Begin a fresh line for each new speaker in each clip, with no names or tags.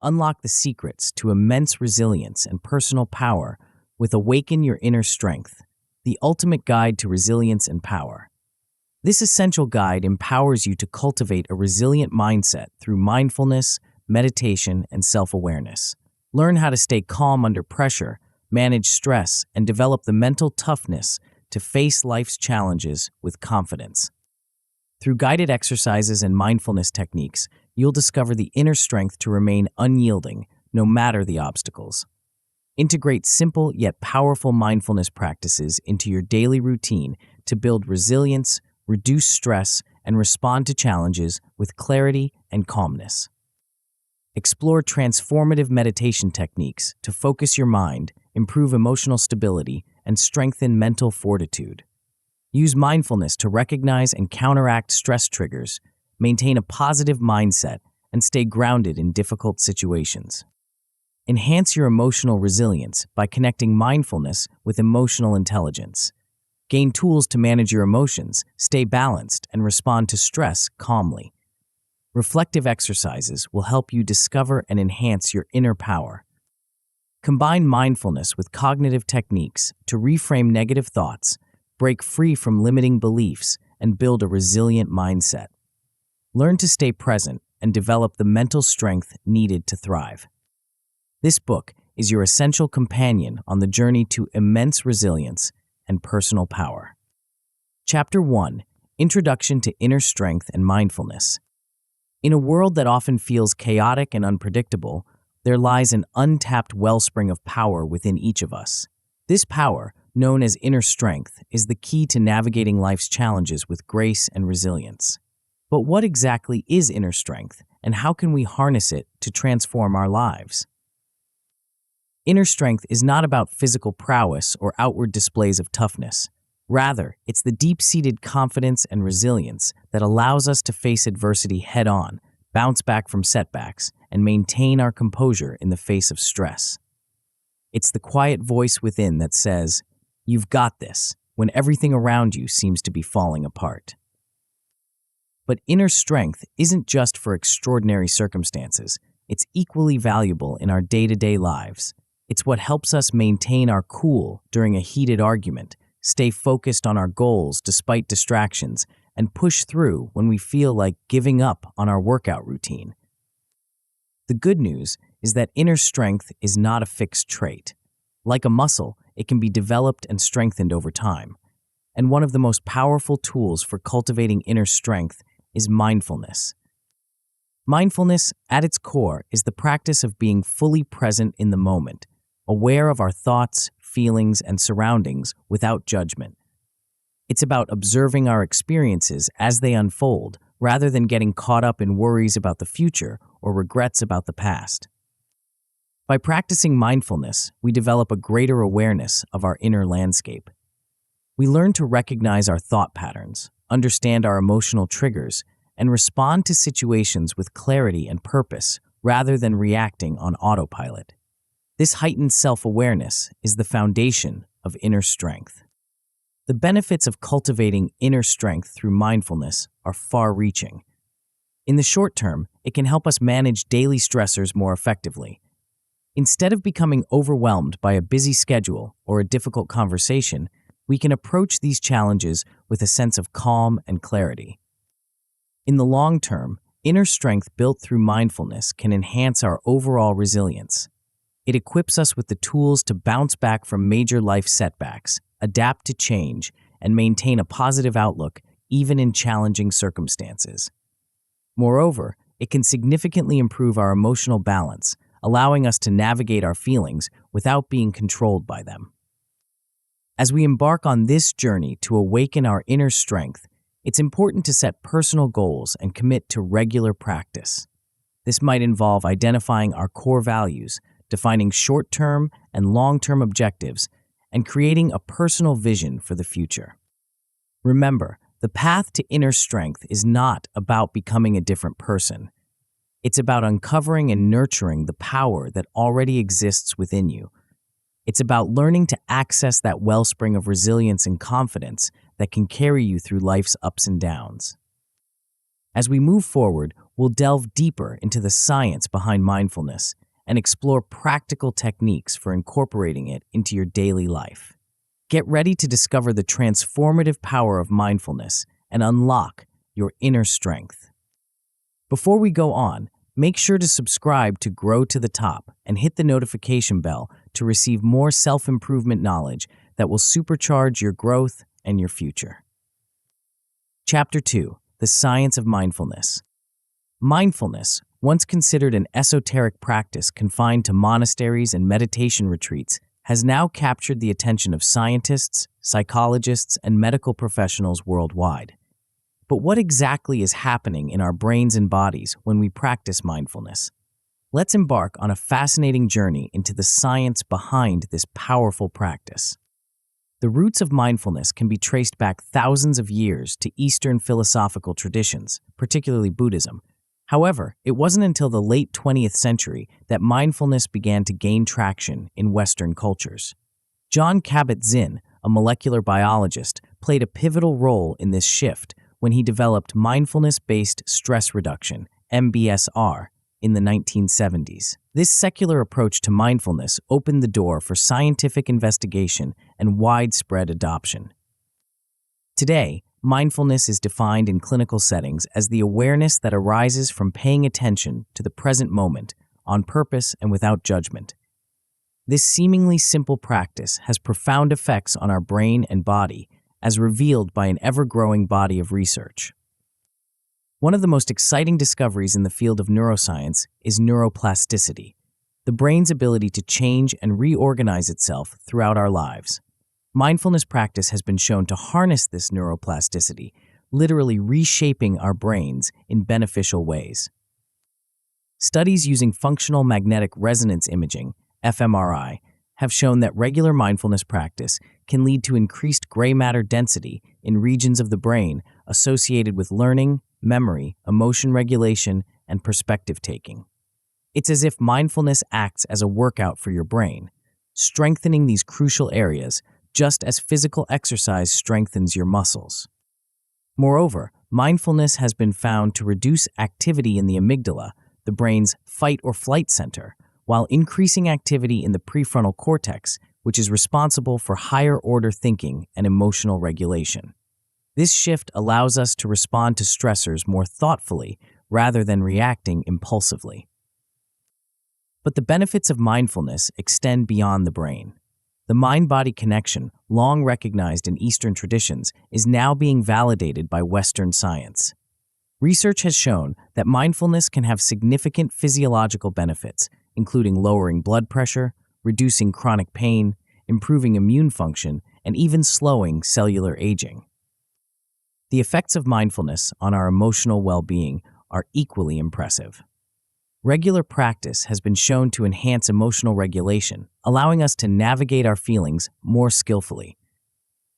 Unlock the secrets to immense resilience and personal power with Awaken Your Inner Strength, the ultimate guide to resilience and power. This essential guide empowers you to cultivate a resilient mindset through mindfulness, meditation, and self-awareness. Learn how to stay calm under pressure, manage stress, and develop the mental toughness to face life's challenges with confidence. Through guided exercises and mindfulness techniques, you'll discover the inner strength to remain unyielding no matter the obstacles. Integrate simple yet powerful mindfulness practices into your daily routine to build resilience, reduce stress, and respond to challenges with clarity and calmness. Explore transformative meditation techniques to focus your mind, improve emotional stability, and strengthen mental fortitude. Use mindfulness to recognize and counteract stress triggers, maintain a positive mindset, and stay grounded in difficult situations. Enhance your emotional resilience by connecting mindfulness with emotional intelligence. Gain tools to manage your emotions, stay balanced, and respond to stress calmly. Reflective exercises will help you discover and enhance your inner power. Combine mindfulness with cognitive techniques to reframe negative thoughts, break free from limiting beliefs, and build a resilient mindset. Learn to stay present and develop the mental strength needed to thrive. This book is your essential companion on the journey to immense resilience and personal power. Chapter 1: Introduction to Inner Strength and Mindfulness. In a world that often feels chaotic and unpredictable, there lies an untapped wellspring of power within each of us. This power, known as inner strength, is the key to navigating life's challenges with grace and resilience. But what exactly is inner strength, and how can we harness it to transform our lives? Inner strength is not about physical prowess or outward displays of toughness. Rather, it's the deep-seated confidence and resilience that allows us to face adversity head-on, bounce back from setbacks, and maintain our composure in the face of stress. It's the quiet voice within that says, "You've got this," when everything around you seems to be falling apart. But inner strength isn't just for extraordinary circumstances. It's equally valuable in our day-to-day lives. It's what helps us maintain our cool during a heated argument, stay focused on our goals despite distractions, and push through when we feel like giving up on our workout routine. The good news is that inner strength is not a fixed trait. Like a muscle, it can be developed and strengthened over time. And one of the most powerful tools for cultivating inner strength is mindfulness. Mindfulness, at its core, is the practice of being fully present in the moment, aware of our thoughts, feelings, and surroundings without judgment. It's about observing our experiences as they unfold, rather than getting caught up in worries about the future or regrets about the past. By practicing mindfulness, we develop a greater awareness of our inner landscape. We learn to recognize our thought patterns, understand our emotional triggers, and respond to situations with clarity and purpose rather than reacting on autopilot. This heightened self-awareness is the foundation of inner strength. The benefits of cultivating inner strength through mindfulness are far-reaching. In the short term, it can help us manage daily stressors more effectively. Instead of becoming overwhelmed by a busy schedule or a difficult conversation, we can approach these challenges with a sense of calm and clarity. In the long term, inner strength built through mindfulness can enhance our overall resilience. It equips us with the tools to bounce back from major life setbacks, adapt to change, and maintain a positive outlook even in challenging circumstances. Moreover, it can significantly improve our emotional balance, allowing us to navigate our feelings without being controlled by them. As we embark on this journey to awaken our inner strength, it's important to set personal goals and commit to regular practice. This might involve identifying our core values, defining short-term and long-term objectives, and creating a personal vision for the future. Remember, the path to inner strength is not about becoming a different person. It's about uncovering and nurturing the power that already exists within you. It's about learning to access that wellspring of resilience and confidence that can carry you through life's ups and downs. As we move forward, we'll delve deeper into the science behind mindfulness and explore practical techniques for incorporating it into your daily life. Get ready to discover the transformative power of mindfulness and unlock your inner strength. Before we go on, make sure to subscribe to Grow to the Top and hit the notification bell to receive more self-improvement knowledge that will supercharge your growth and your future. Chapter 2: The Science of Mindfulness. Mindfulness, once considered an esoteric practice confined to monasteries and meditation retreats, has now captured the attention of scientists, psychologists, and medical professionals worldwide. But what exactly is happening in our brains and bodies when we practice mindfulness? Let's embark on a fascinating journey into the science behind this powerful practice. The roots of mindfulness can be traced back thousands of years to Eastern philosophical traditions, particularly Buddhism. However, it wasn't until the late 20th century that mindfulness began to gain traction in Western cultures. John Kabat-Zinn, a molecular biologist, played a pivotal role in this shift when he developed mindfulness-based stress reduction, MBSR, in the 1970s. This secular approach to mindfulness opened the door for scientific investigation and widespread adoption. Today, mindfulness is defined in clinical settings as the awareness that arises from paying attention to the present moment, on purpose and without judgment. This seemingly simple practice has profound effects on our brain and body, as revealed by an ever-growing body of research. One of the most exciting discoveries in the field of neuroscience is neuroplasticity, the brain's ability to change and reorganize itself throughout our lives. Mindfulness practice has been shown to harness this neuroplasticity, literally reshaping our brains in beneficial ways. Studies using functional magnetic resonance imaging, fMRI, have shown that regular mindfulness practice can lead to increased gray matter density in regions of the brain associated with learning, memory, emotion regulation, and perspective taking. It's as if mindfulness acts as a workout for your brain, strengthening these crucial areas just as physical exercise strengthens your muscles. Moreover, mindfulness has been found to reduce activity in the amygdala, the brain's fight or flight center, while increasing activity in the prefrontal cortex, which is responsible for higher-order thinking and emotional regulation. This shift allows us to respond to stressors more thoughtfully rather than reacting impulsively. But the benefits of mindfulness extend beyond the brain. The mind-body connection, long recognized in Eastern traditions, is now being validated by Western science. Research has shown that mindfulness can have significant physiological benefits, including lowering blood pressure, reducing chronic pain, improving immune function, and even slowing cellular aging. The effects of mindfulness on our emotional well-being are equally impressive. Regular practice has been shown to enhance emotional regulation, allowing us to navigate our feelings more skillfully.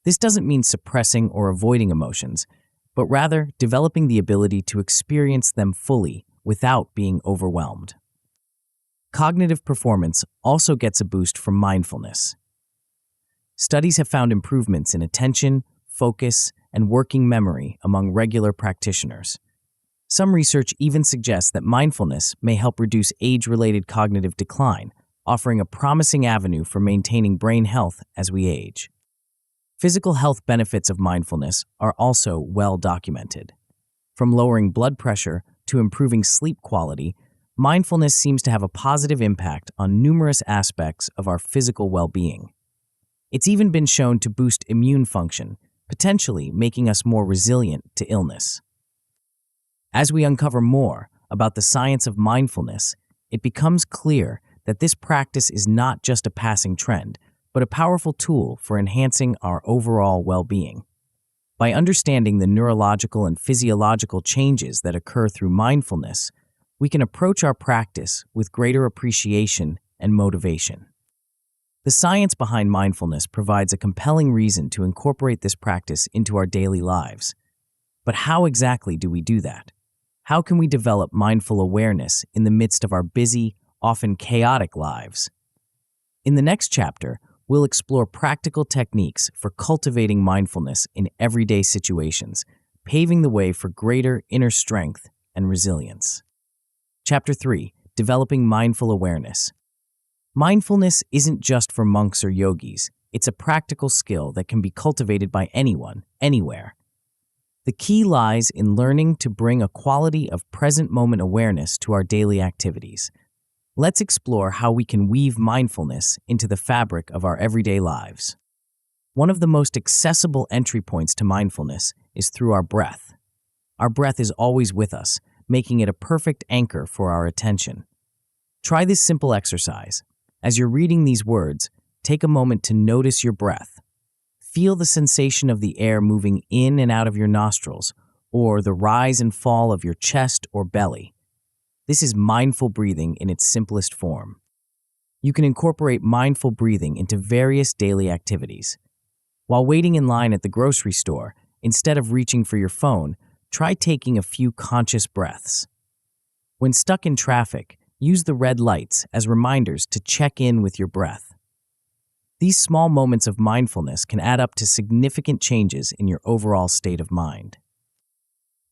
This doesn't mean suppressing or avoiding emotions, but rather developing the ability to experience them fully without being overwhelmed. Cognitive performance also gets a boost from mindfulness. Studies have found improvements in attention, focus, and working memory among regular practitioners. Some research even suggests that mindfulness may help reduce age-related cognitive decline, offering a promising avenue for maintaining brain health as we age. Physical health benefits of mindfulness are also well documented. From lowering blood pressure to improving sleep quality, mindfulness seems to have a positive impact on numerous aspects of our physical well-being. It's even been shown to boost immune function, potentially making us more resilient to illness. As we uncover more about the science of mindfulness, it becomes clear that this practice is not just a passing trend, but a powerful tool for enhancing our overall well-being. By understanding the neurological and physiological changes that occur through mindfulness, we can approach our practice with greater appreciation and motivation. The science behind mindfulness provides a compelling reason to incorporate this practice into our daily lives. But how exactly do we do that? How can we develop mindful awareness in the midst of our busy, often chaotic lives? In the next chapter, we'll explore practical techniques for cultivating mindfulness in everyday situations, paving the way for greater inner strength and resilience. Chapter 3. Developing Mindful Awareness. Mindfulness isn't just for monks or yogis. It's a practical skill that can be cultivated by anyone, anywhere. The key lies in learning to bring a quality of present-moment awareness to our daily activities. Let's explore how we can weave mindfulness into the fabric of our everyday lives. One of the most accessible entry points to mindfulness is through our breath. Our breath is always with us, making it a perfect anchor for our attention. Try this simple exercise. As you're reading these words, take a moment to notice your breath. Feel the sensation of the air moving in and out of your nostrils, or the rise and fall of your chest or belly. This is mindful breathing in its simplest form. You can incorporate mindful breathing into various daily activities. While waiting in line at the grocery store, instead of reaching for your phone, try taking a few conscious breaths. When stuck in traffic, use the red lights as reminders to check in with your breath. These small moments of mindfulness can add up to significant changes in your overall state of mind.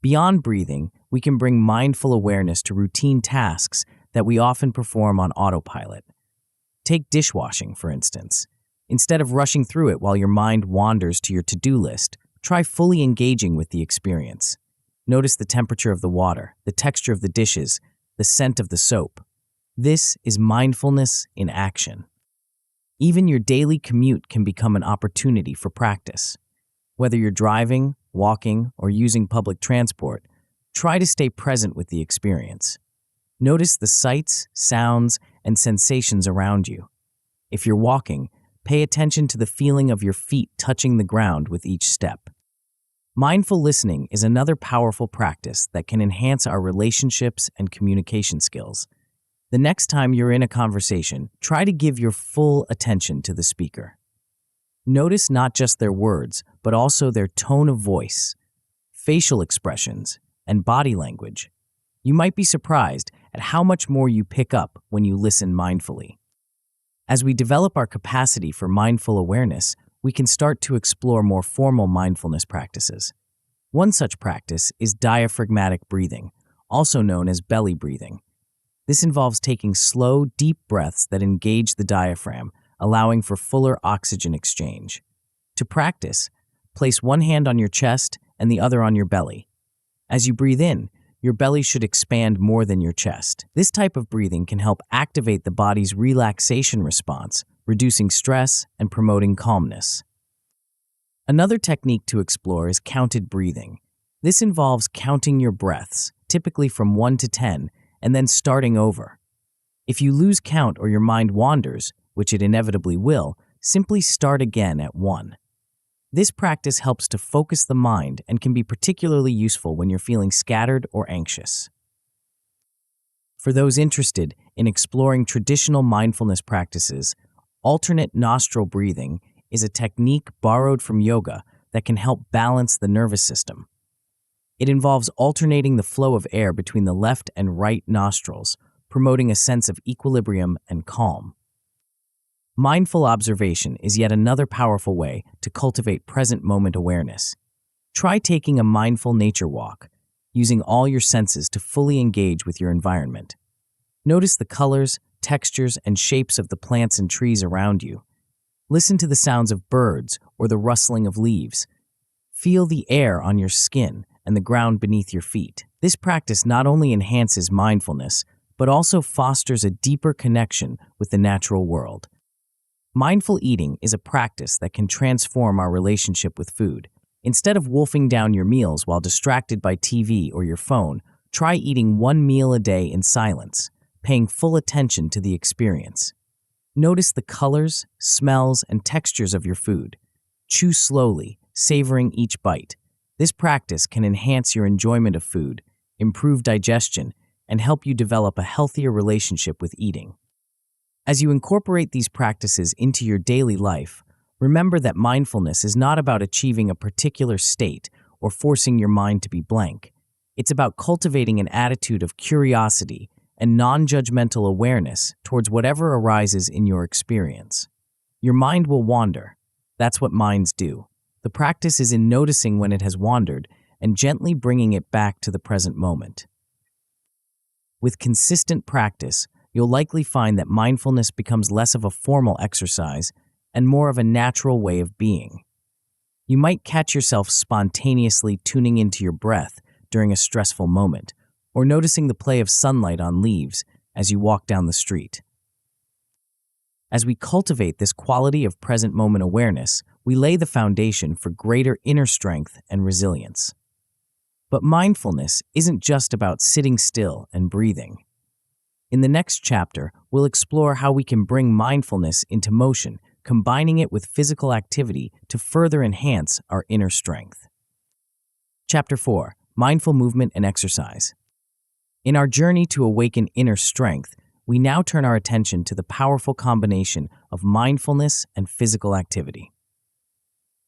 Beyond breathing, we can bring mindful awareness to routine tasks that we often perform on autopilot. Take dishwashing, for instance. Instead of rushing through it while your mind wanders to your to-do list, try fully engaging with the experience. Notice the temperature of the water, the texture of the dishes, the scent of the soap. This is mindfulness in action. Even your daily commute can become an opportunity for practice. Whether you're driving, walking, or using public transport, try to stay present with the experience. Notice the sights, sounds, and sensations around you. If you're walking, pay attention to the feeling of your feet touching the ground with each step. Mindful listening is another powerful practice that can enhance our relationships and communication skills. The next time you're in a conversation, try to give your full attention to the speaker. Notice not just their words, but also their tone of voice, facial expressions, and body language. You might be surprised at how much more you pick up when you listen mindfully. As we develop our capacity for mindful awareness, we can start to explore more formal mindfulness practices. One such practice is diaphragmatic breathing, also known as belly breathing. This involves taking slow, deep breaths that engage the diaphragm, allowing for fuller oxygen exchange. To practice, place one hand on your chest and the other on your belly. As you breathe in, your belly should expand more than your chest. This type of breathing can help activate the body's relaxation response, reducing stress and promoting calmness. Another technique to explore is counted breathing. This involves counting your breaths, typically from 1 to 10, and then starting over. If you lose count or your mind wanders, which it inevitably will, simply start again at 1. This practice helps to focus the mind and can be particularly useful when you're feeling scattered or anxious. For those interested in exploring traditional mindfulness practices, alternate nostril breathing is a technique borrowed from yoga that can help balance the nervous system. It involves alternating the flow of air between the left and right nostrils, promoting a sense of equilibrium and calm. Mindful observation is yet another powerful way to cultivate present-moment awareness. Try taking a mindful nature walk, using all your senses to fully engage with your environment. Notice the colors, textures, and shapes of the plants and trees around you. Listen to the sounds of birds or the rustling of leaves. Feel the air on your skin and the ground beneath your feet. This practice not only enhances mindfulness, but also fosters a deeper connection with the natural world. Mindful eating is a practice that can transform our relationship with food. Instead of wolfing down your meals while distracted by TV or your phone, try eating one meal a day in silence, paying full attention to the experience. Notice the colors, smells, and textures of your food. Chew slowly, savoring each bite. This practice can enhance your enjoyment of food, improve digestion, and help you develop a healthier relationship with eating. As you incorporate these practices into your daily life, remember that mindfulness is not about achieving a particular state or forcing your mind to be blank. It's about cultivating an attitude of curiosity and non-judgmental awareness towards whatever arises in your experience. Your mind will wander. That's what minds do. The practice is in noticing when it has wandered and gently bringing it back to the present moment. With consistent practice, you'll likely find that mindfulness becomes less of a formal exercise and more of a natural way of being. You might catch yourself spontaneously tuning into your breath during a stressful moment, or noticing the play of sunlight on leaves as you walk down the street. As we cultivate this quality of present moment awareness, we lay the foundation for greater inner strength and resilience. But mindfulness isn't just about sitting still and breathing. In the next chapter, we'll explore how we can bring mindfulness into motion, combining it with physical activity to further enhance our inner strength. Chapter 4. Mindful Movement and Exercise. In our journey to awaken inner strength, we now turn our attention to the powerful combination of mindfulness and physical activity.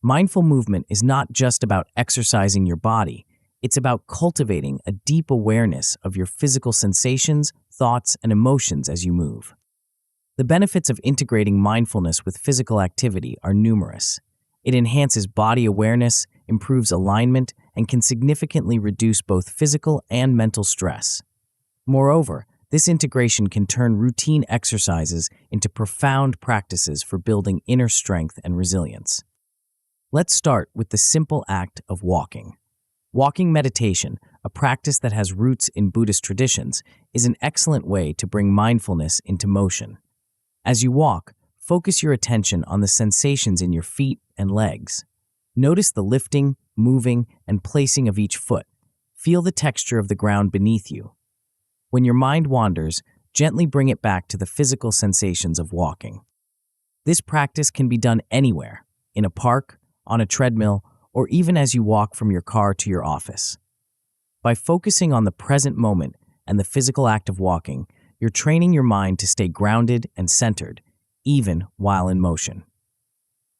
Mindful movement is not just about exercising your body, it's about cultivating a deep awareness of your physical sensations, thoughts, and emotions as you move. The benefits of integrating mindfulness with physical activity are numerous. It enhances body awareness, improves alignment, and can significantly reduce both physical and mental stress. Moreover, this integration can turn routine exercises into profound practices for building inner strength and resilience. Let's start with the simple act of walking. Walking meditation, a practice that has roots in Buddhist traditions, is an excellent way to bring mindfulness into motion. As you walk, focus your attention on the sensations in your feet and legs. Notice the lifting, moving, and placing of each foot. Feel the texture of the ground beneath you. When your mind wanders, gently bring it back to the physical sensations of walking. This practice can be done anywhere, in a park, on a treadmill, or even as you walk from your car to your office. By focusing on the present moment and the physical act of walking, you're training your mind to stay grounded and centered, even while in motion.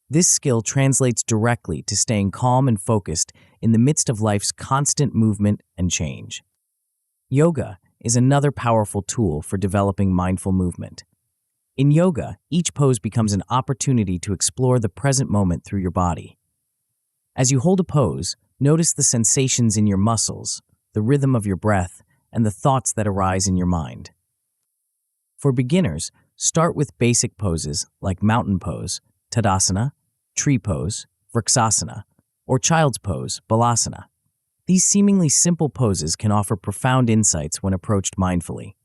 This skill translates directly to staying calm and focused in the midst of life's constant movement and change. Yoga is another powerful tool for developing mindful movement. In yoga, each pose becomes an opportunity to explore the present moment through your body. As you hold a pose, notice the sensations in your muscles, the rhythm of your breath, and the thoughts that arise in your mind. For beginners, start with basic poses like mountain pose, Tadasana, tree pose, Vrksasana, or child's pose, Balasana. These seemingly simple poses can offer profound insights when approached mindfully.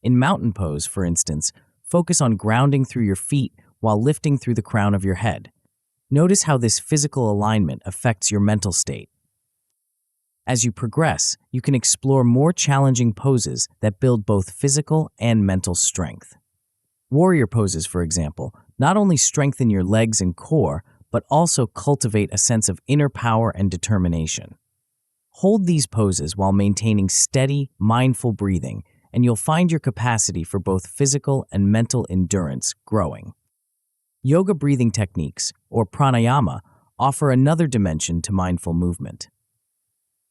In mountain pose, for instance, focus on grounding through your feet while lifting through the crown of your head. Notice how this physical alignment affects your mental state. As you progress, you can explore more challenging poses that build both physical and mental strength. Warrior poses, for example, not only strengthen your legs and core, but also cultivate a sense of inner power and determination. Hold these poses while maintaining steady, mindful breathing, and you'll find your capacity for both physical and mental endurance growing. Yoga breathing techniques, or pranayama, offer another dimension to mindful movement.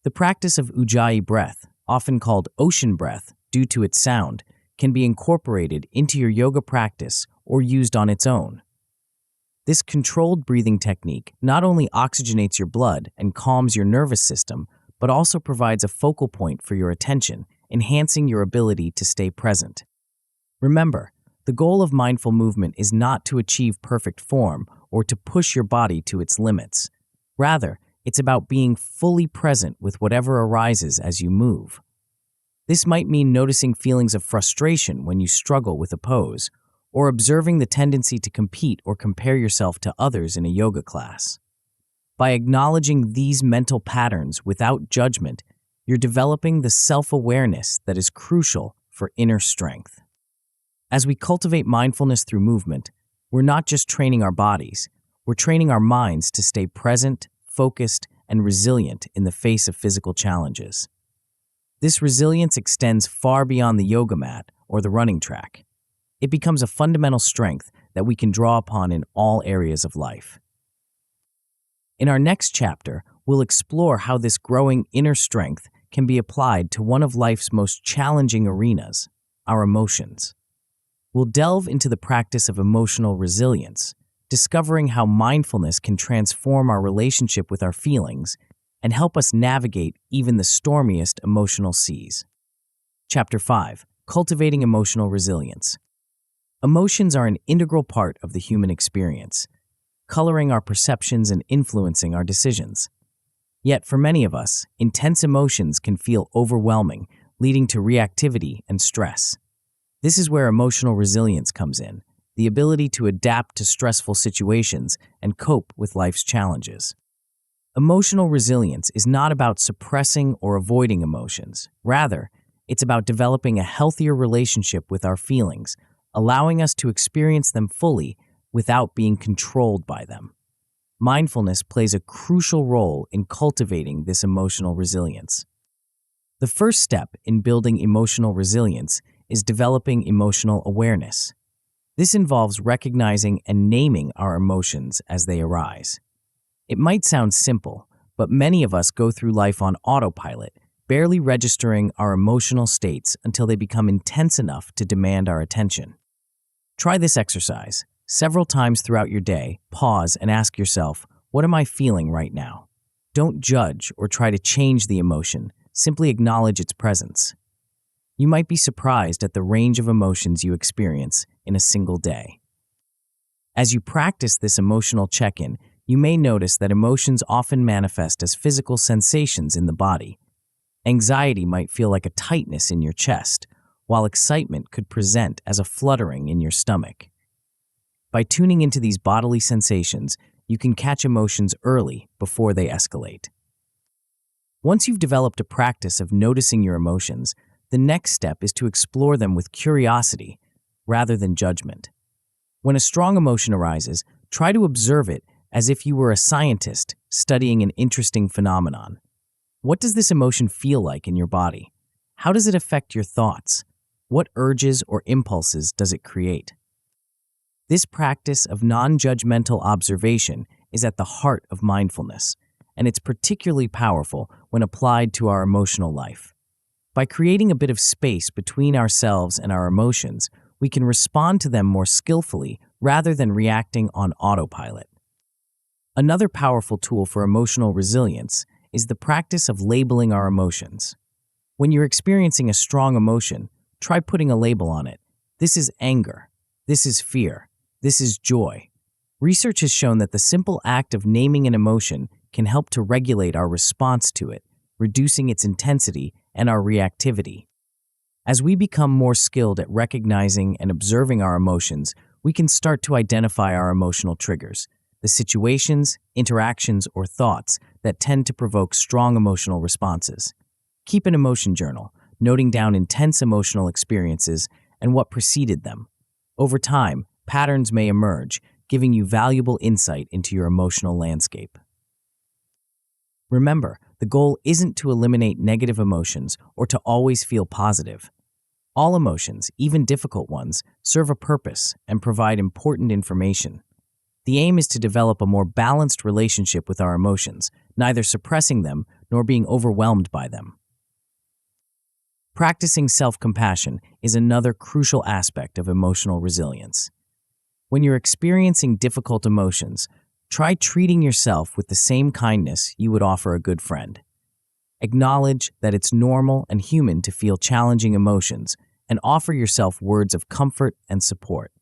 The practice of ujjayi breath, often called ocean breath due to its sound, can be incorporated into your yoga practice or used on its own. This controlled breathing technique not only oxygenates your blood and calms your nervous system, but also provides a focal point for your attention, enhancing your ability to stay present. Remember, the goal of mindful movement is not to achieve perfect form or to push your body to its limits. Rather, it's about being fully present with whatever arises as you move. This might mean noticing feelings of frustration when you struggle with a pose, or observing the tendency to compete or compare yourself to others in a yoga class. By acknowledging these mental patterns without judgment, you're developing the self-awareness that is crucial for inner strength. As we cultivate mindfulness through movement, we're not just training our bodies, we're training our minds to stay present, focused, and resilient in the face of physical challenges. This resilience extends far beyond the yoga mat or the running track. It becomes a fundamental strength that we can draw upon in all areas of life. In our next chapter, we'll explore how this growing inner strength can be applied to one of life's most challenging arenas, our emotions. We'll delve into the practice of emotional resilience, discovering how mindfulness can transform our relationship with our feelings and help us navigate even the stormiest emotional seas. Chapter 5: Cultivating Emotional Resilience. Emotions are an integral part of the human experience, coloring our perceptions and influencing our decisions. Yet, for many of us, intense emotions can feel overwhelming, leading to reactivity and stress. This is where emotional resilience comes in, the ability to adapt to stressful situations and cope with life's challenges. Emotional resilience is not about suppressing or avoiding emotions. Rather, it's about developing a healthier relationship with our feelings, allowing us to experience them fully without being controlled by them. Mindfulness plays a crucial role in cultivating this emotional resilience. The first step in building emotional resilience is developing emotional awareness. This involves recognizing and naming our emotions as they arise. It might sound simple, but many of us go through life on autopilot, barely registering our emotional states until they become intense enough to demand our attention. Try this exercise. Several times throughout your day, pause and ask yourself, what am I feeling right now? Don't judge or try to change the emotion, simply acknowledge its presence. You might be surprised at the range of emotions you experience in a single day. As you practice this emotional check-in, you may notice that emotions often manifest as physical sensations in the body. Anxiety might feel like a tightness in your chest, while excitement could present as a fluttering in your stomach. By tuning into these bodily sensations, you can catch emotions early before they escalate. Once you've developed a practice of noticing your emotions, the next step is to explore them with curiosity rather than judgment. When a strong emotion arises, try to observe it as if you were a scientist studying an interesting phenomenon. What does this emotion feel like in your body? How does it affect your thoughts? What urges or impulses does it create? This practice of non-judgmental observation is at the heart of mindfulness, and it's particularly powerful when applied to our emotional life. By creating a bit of space between ourselves and our emotions, we can respond to them more skillfully rather than reacting on autopilot. Another powerful tool for emotional resilience is the practice of labeling our emotions. When you're experiencing a strong emotion, try putting a label on it. This is anger. This is fear. This is joy. Research has shown that the simple act of naming an emotion can help to regulate our response to it, reducing its intensity and our reactivity. As we become more skilled at recognizing and observing our emotions, we can start to identify our emotional triggers, the situations, interactions, or thoughts that tend to provoke strong emotional responses. Keep an emotion journal, noting down intense emotional experiences and what preceded them. Over time, patterns may emerge, giving you valuable insight into your emotional landscape. Remember, the goal isn't to eliminate negative emotions or to always feel positive. All emotions, even difficult ones, serve a purpose and provide important information. The aim is to develop a more balanced relationship with our emotions, neither suppressing them nor being overwhelmed by them. Practicing self-compassion is another crucial aspect of emotional resilience. When you're experiencing difficult emotions, try treating yourself with the same kindness you would offer a good friend. Acknowledge that it's normal and human to feel challenging emotions and offer yourself words of comfort and support.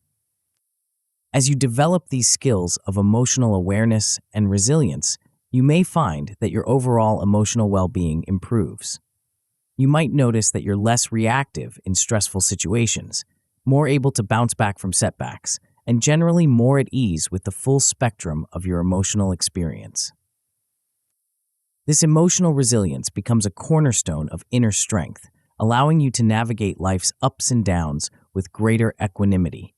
As you develop these skills of emotional awareness and resilience, you may find that your overall emotional well-being improves. You might notice that you're less reactive in stressful situations, more able to bounce back from setbacks, and generally more at ease with the full spectrum of your emotional experience. This emotional resilience becomes a cornerstone of inner strength, allowing you to navigate life's ups and downs with greater equanimity.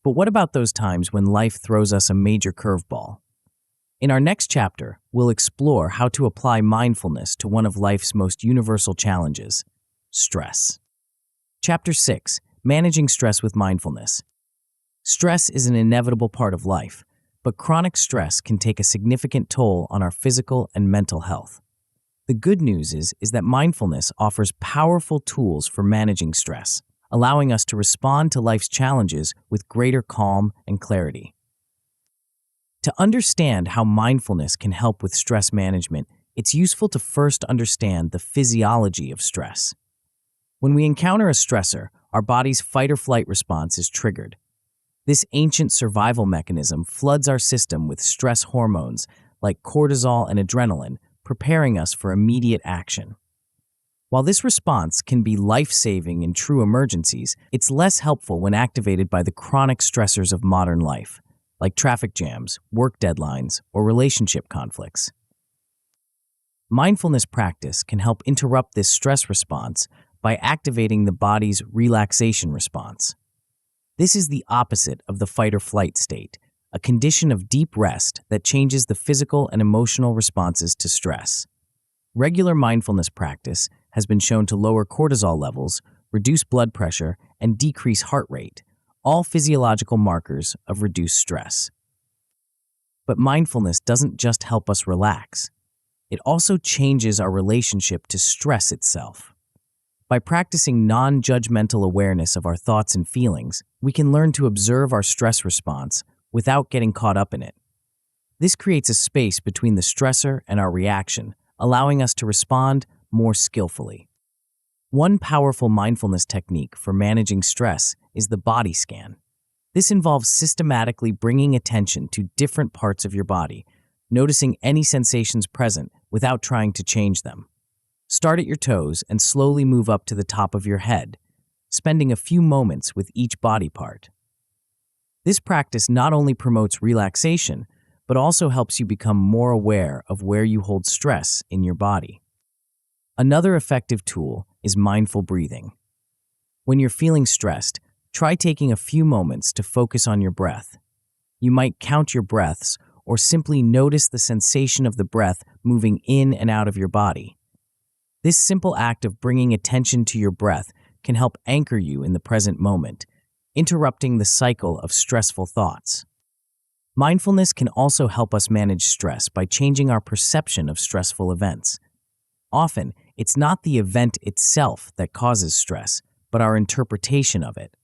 But what about those times when life throws us a major curveball? In our next chapter, we'll explore how to apply mindfulness to one of life's most universal challenges, stress. Chapter 6: Managing Stress with Mindfulness. Stress is an inevitable part of life, but chronic stress can take a significant toll on our physical and mental health. The good news is that mindfulness offers powerful tools for managing stress, allowing us to respond to life's challenges with greater calm and clarity. To understand how mindfulness can help with stress management, it's useful to first understand the physiology of stress. When we encounter a stressor, our body's fight or flight response is triggered. This ancient survival mechanism floods our system with stress hormones like cortisol and adrenaline, preparing us for immediate action. While this response can be life-saving in true emergencies, it's less helpful when activated by the chronic stressors of modern life, like traffic jams, work deadlines, or relationship conflicts. Mindfulness practice can help interrupt this stress response by activating the body's relaxation response. This is the opposite of the fight or flight state, a condition of deep rest that changes the physical and emotional responses to stress. Regular mindfulness practice has been shown to lower cortisol levels, reduce blood pressure, and decrease heart rate, all physiological markers of reduced stress. But mindfulness doesn't just help us relax. It also changes our relationship to stress itself. By practicing non-judgmental awareness of our thoughts and feelings, we can learn to observe our stress response without getting caught up in it. This creates a space between the stressor and our reaction, allowing us to respond more skillfully. One powerful mindfulness technique for managing stress is the body scan. This involves systematically bringing attention to different parts of your body, noticing any sensations present without trying to change them. Start at your toes and slowly move up to the top of your head, spending a few moments with each body part. This practice not only promotes relaxation, but also helps you become more aware of where you hold stress in your body. Another effective tool is mindful breathing. When you're feeling stressed, try taking a few moments to focus on your breath. You might count your breaths or simply notice the sensation of the breath moving in and out of your body. This simple act of bringing attention to your breath can help anchor you in the present moment, interrupting the cycle of stressful thoughts. Mindfulness can also help us manage stress by changing our perception of stressful events. Often, it's not the event itself that causes stress, but our interpretation of it.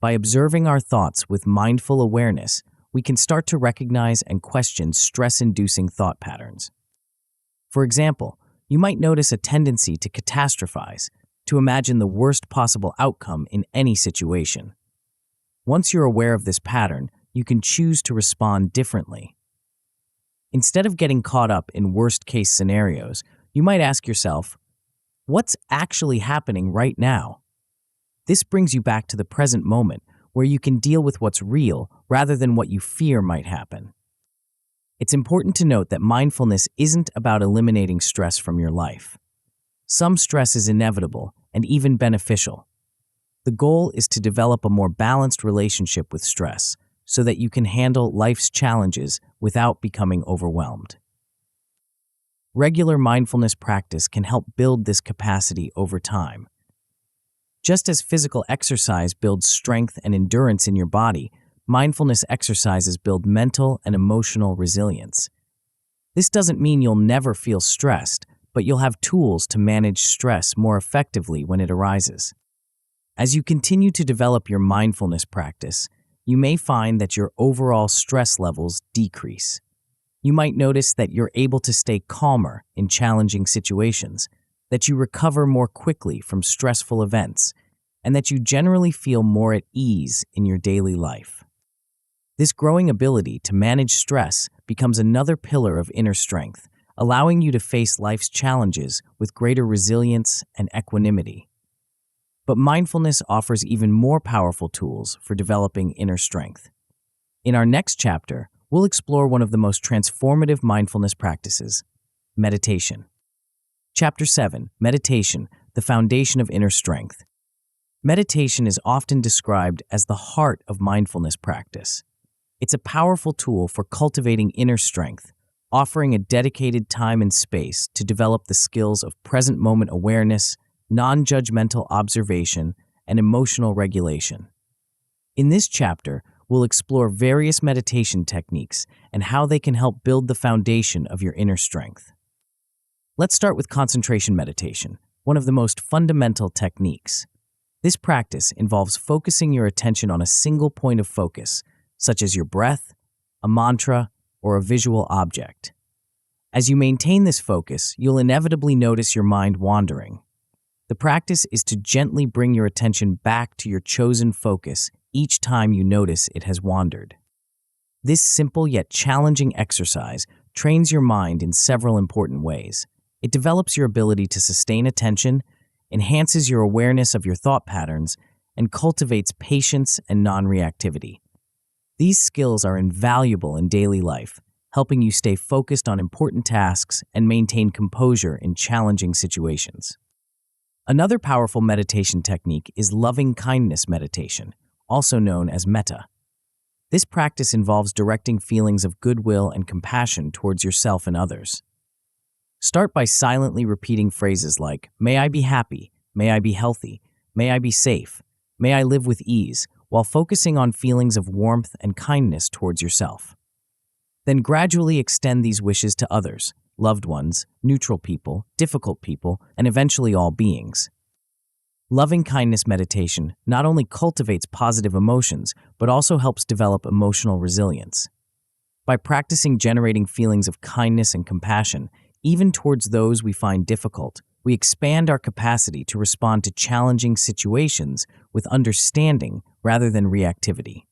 By observing our thoughts with mindful awareness, we can start to recognize and question stress-inducing thought patterns. For example, you might notice a tendency to catastrophize, to imagine the worst possible outcome in any situation. Once you're aware of this pattern, you can choose to respond differently. Instead of getting caught up in worst-case scenarios, you might ask yourself, what's actually happening right now? This brings you back to the present moment, where you can deal with what's real rather than what you fear might happen. It's important to note that mindfulness isn't about eliminating stress from your life. Some stress is inevitable and even beneficial. The goal is to develop a more balanced relationship with stress so that you can handle life's challenges without becoming overwhelmed. Regular mindfulness practice can help build this capacity over time. Just as physical exercise builds strength and endurance in your body, mindfulness exercises build mental and emotional resilience. This doesn't mean you'll never feel stressed, but you'll have tools to manage stress more effectively when it arises. As you continue to develop your mindfulness practice, you may find that your overall stress levels decrease. You might notice that you're able to stay calmer in challenging situations, that you recover more quickly from stressful events, and that you generally feel more at ease in your daily life. This growing ability to manage stress becomes another pillar of inner strength, allowing you to face life's challenges with greater resilience and equanimity. But mindfulness offers even more powerful tools for developing inner strength. In our next chapter, we'll explore one of the most transformative mindfulness practices, meditation. Chapter 7, Meditation, the Foundation of Inner Strength. Meditation is often described as the heart of mindfulness practice. It's a powerful tool for cultivating inner strength, offering a dedicated time and space to develop the skills of present moment awareness, non-judgmental observation, and emotional regulation. In this chapter, we'll explore various meditation techniques and how they can help build the foundation of your inner strength. Let's start with concentration meditation, one of the most fundamental techniques. This practice involves focusing your attention on a single point of focus, such as your breath, a mantra, or a visual object. As you maintain this focus, you'll inevitably notice your mind wandering. The practice is to gently bring your attention back to your chosen focus each time you notice it has wandered. This simple yet challenging exercise trains your mind in several important ways. It develops your ability to sustain attention, enhances your awareness of your thought patterns, and cultivates patience and non-reactivity. These skills are invaluable in daily life, helping you stay focused on important tasks and maintain composure in challenging situations. Another powerful meditation technique is loving kindness meditation, also known as metta. This practice involves directing feelings of goodwill and compassion towards yourself and others. Start by silently repeating phrases like, "May I be happy, may I be healthy, may I be safe, may I live with ease," while focusing on feelings of warmth and kindness towards yourself. Then gradually extend these wishes to others, loved ones, neutral people, difficult people, and eventually all beings. Loving kindness meditation not only cultivates positive emotions, but also helps develop emotional resilience. By practicing generating feelings of kindness and compassion, even towards those we find difficult, we expand our capacity to respond to challenging situations with understanding rather than reactivity.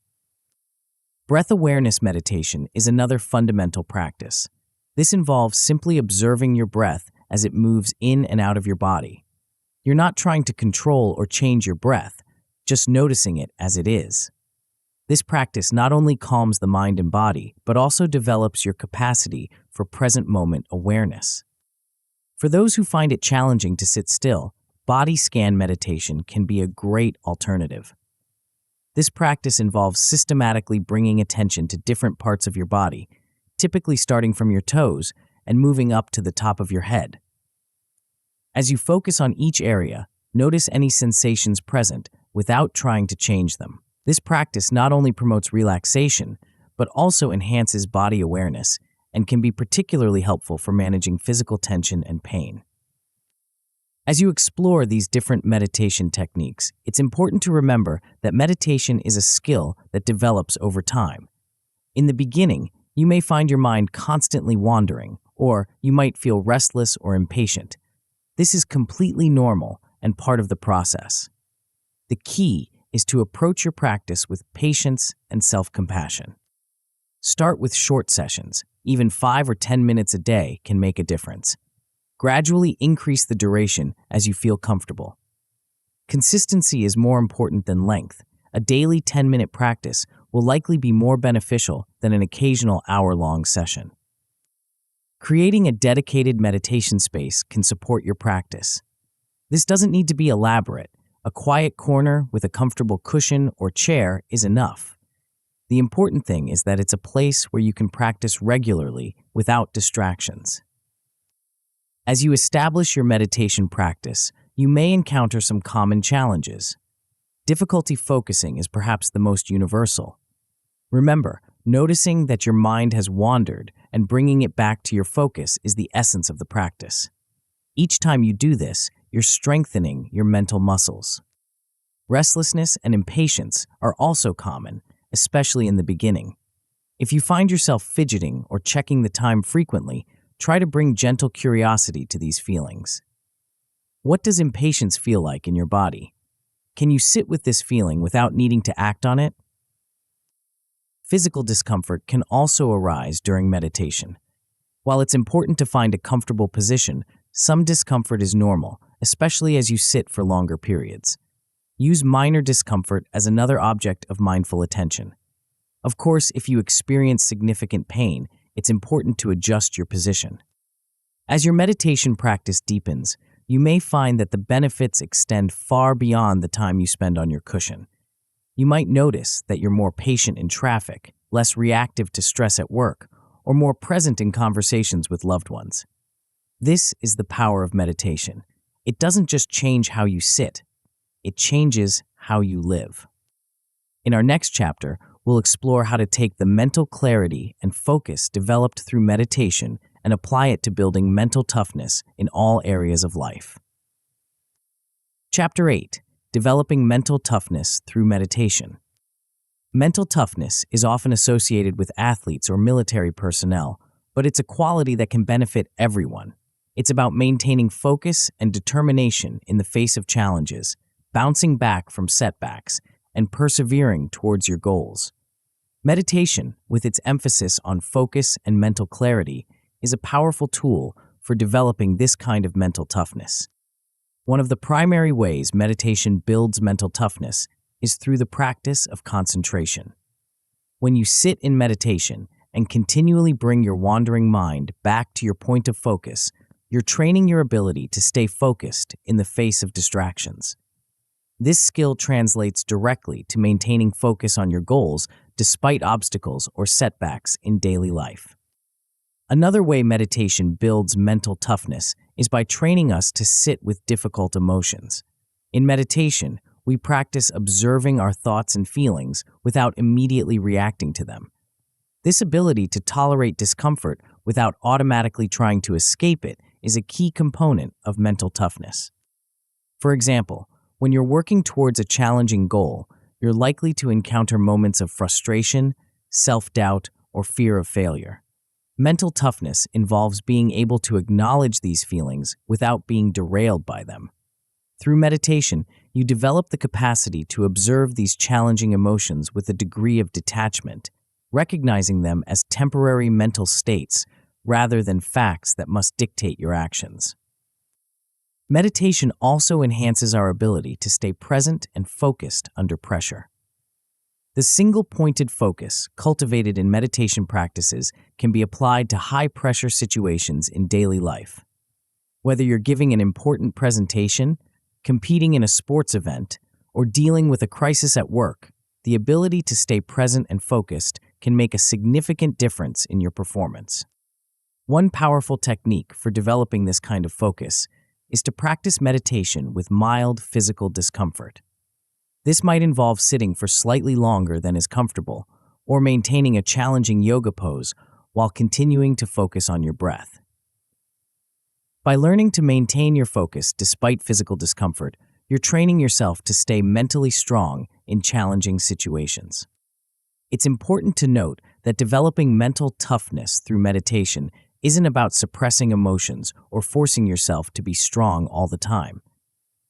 Breath awareness meditation is another fundamental practice. This involves simply observing your breath as it moves in and out of your body. You're not trying to control or change your breath, just noticing it as it is. This practice not only calms the mind and body, but also develops your capacity for present moment awareness. For those who find it challenging to sit still, body scan meditation can be a great alternative. This practice involves systematically bringing attention to different parts of your body, typically starting from your toes and moving up to the top of your head. As you focus on each area, notice any sensations present without trying to change them. This practice not only promotes relaxation, but also enhances body awareness and can be particularly helpful for managing physical tension and pain. As you explore these different meditation techniques, it's important to remember that meditation is a skill that develops over time. In the beginning, you may find your mind constantly wandering, or you might feel restless or impatient. This is completely normal and part of the process. The key is to approach your practice with patience and self-compassion. Start with short sessions. Even 5 or 10 minutes a day can make a difference. Gradually increase the duration as you feel comfortable. Consistency is more important than length. A daily 10-minute practice will likely be more beneficial than an occasional hour-long session. Creating a dedicated meditation space can support your practice. This doesn't need to be elaborate. A quiet corner with a comfortable cushion or chair is enough. The important thing is that it's a place where you can practice regularly without distractions. As you establish your meditation practice, you may encounter some common challenges. Difficulty focusing is perhaps the most universal. Remember, noticing that your mind has wandered and bringing it back to your focus is the essence of the practice. Each time you do this, you're strengthening your mental muscles. Restlessness and impatience are also common, especially in the beginning. If you find yourself fidgeting or checking the time frequently, try to bring gentle curiosity to these feelings. What does impatience feel like in your body? Can you sit with this feeling without needing to act on it? Physical discomfort can also arise during meditation. While it's important to find a comfortable position, some discomfort is normal, especially as you sit for longer periods. Use minor discomfort as another object of mindful attention. Of course, if you experience significant pain, it's important to adjust your position. As your meditation practice deepens, you may find that the benefits extend far beyond the time you spend on your cushion. You might notice that you're more patient in traffic, less reactive to stress at work, or more present in conversations with loved ones. This is the power of meditation. It doesn't just change how you sit, it changes how you live. In our next chapter, we'll explore how to take the mental clarity and focus developed through meditation and apply it to building mental toughness in all areas of life. Chapter 8. Developing mental toughness through meditation. Mental toughness is often associated with athletes or military personnel, but it's a quality that can benefit everyone. It's about maintaining focus and determination in the face of challenges, bouncing back from setbacks, and persevering towards your goals. Meditation, with its emphasis on focus and mental clarity, is a powerful tool for developing this kind of mental toughness. One of the primary ways meditation builds mental toughness is through the practice of concentration. When you sit in meditation and continually bring your wandering mind back to your point of focus, you're training your ability to stay focused in the face of distractions. This skill translates directly to maintaining focus on your goals despite obstacles or setbacks in daily life. Another way meditation builds mental toughness is by training us to sit with difficult emotions. In meditation, we practice observing our thoughts and feelings without immediately reacting to them. This ability to tolerate discomfort without automatically trying to escape it is a key component of mental toughness. For example, when you're working towards a challenging goal, you're likely to encounter moments of frustration, self-doubt, or fear of failure. Mental toughness involves being able to acknowledge these feelings without being derailed by them. Through meditation, you develop the capacity to observe these challenging emotions with a degree of detachment, recognizing them as temporary mental states rather than facts that must dictate your actions. Meditation also enhances our ability to stay present and focused under pressure. The single-pointed focus cultivated in meditation practices can be applied to high-pressure situations in daily life. Whether you're giving an important presentation, competing in a sports event, or dealing with a crisis at work, the ability to stay present and focused can make a significant difference in your performance. One powerful technique for developing this kind of focus is to practice meditation with mild physical discomfort. This might involve sitting for slightly longer than is comfortable, or maintaining a challenging yoga pose while continuing to focus on your breath. By learning to maintain your focus despite physical discomfort, you're training yourself to stay mentally strong in challenging situations. It's important to note that developing mental toughness through meditation isn't about suppressing emotions or forcing yourself to be strong all the time.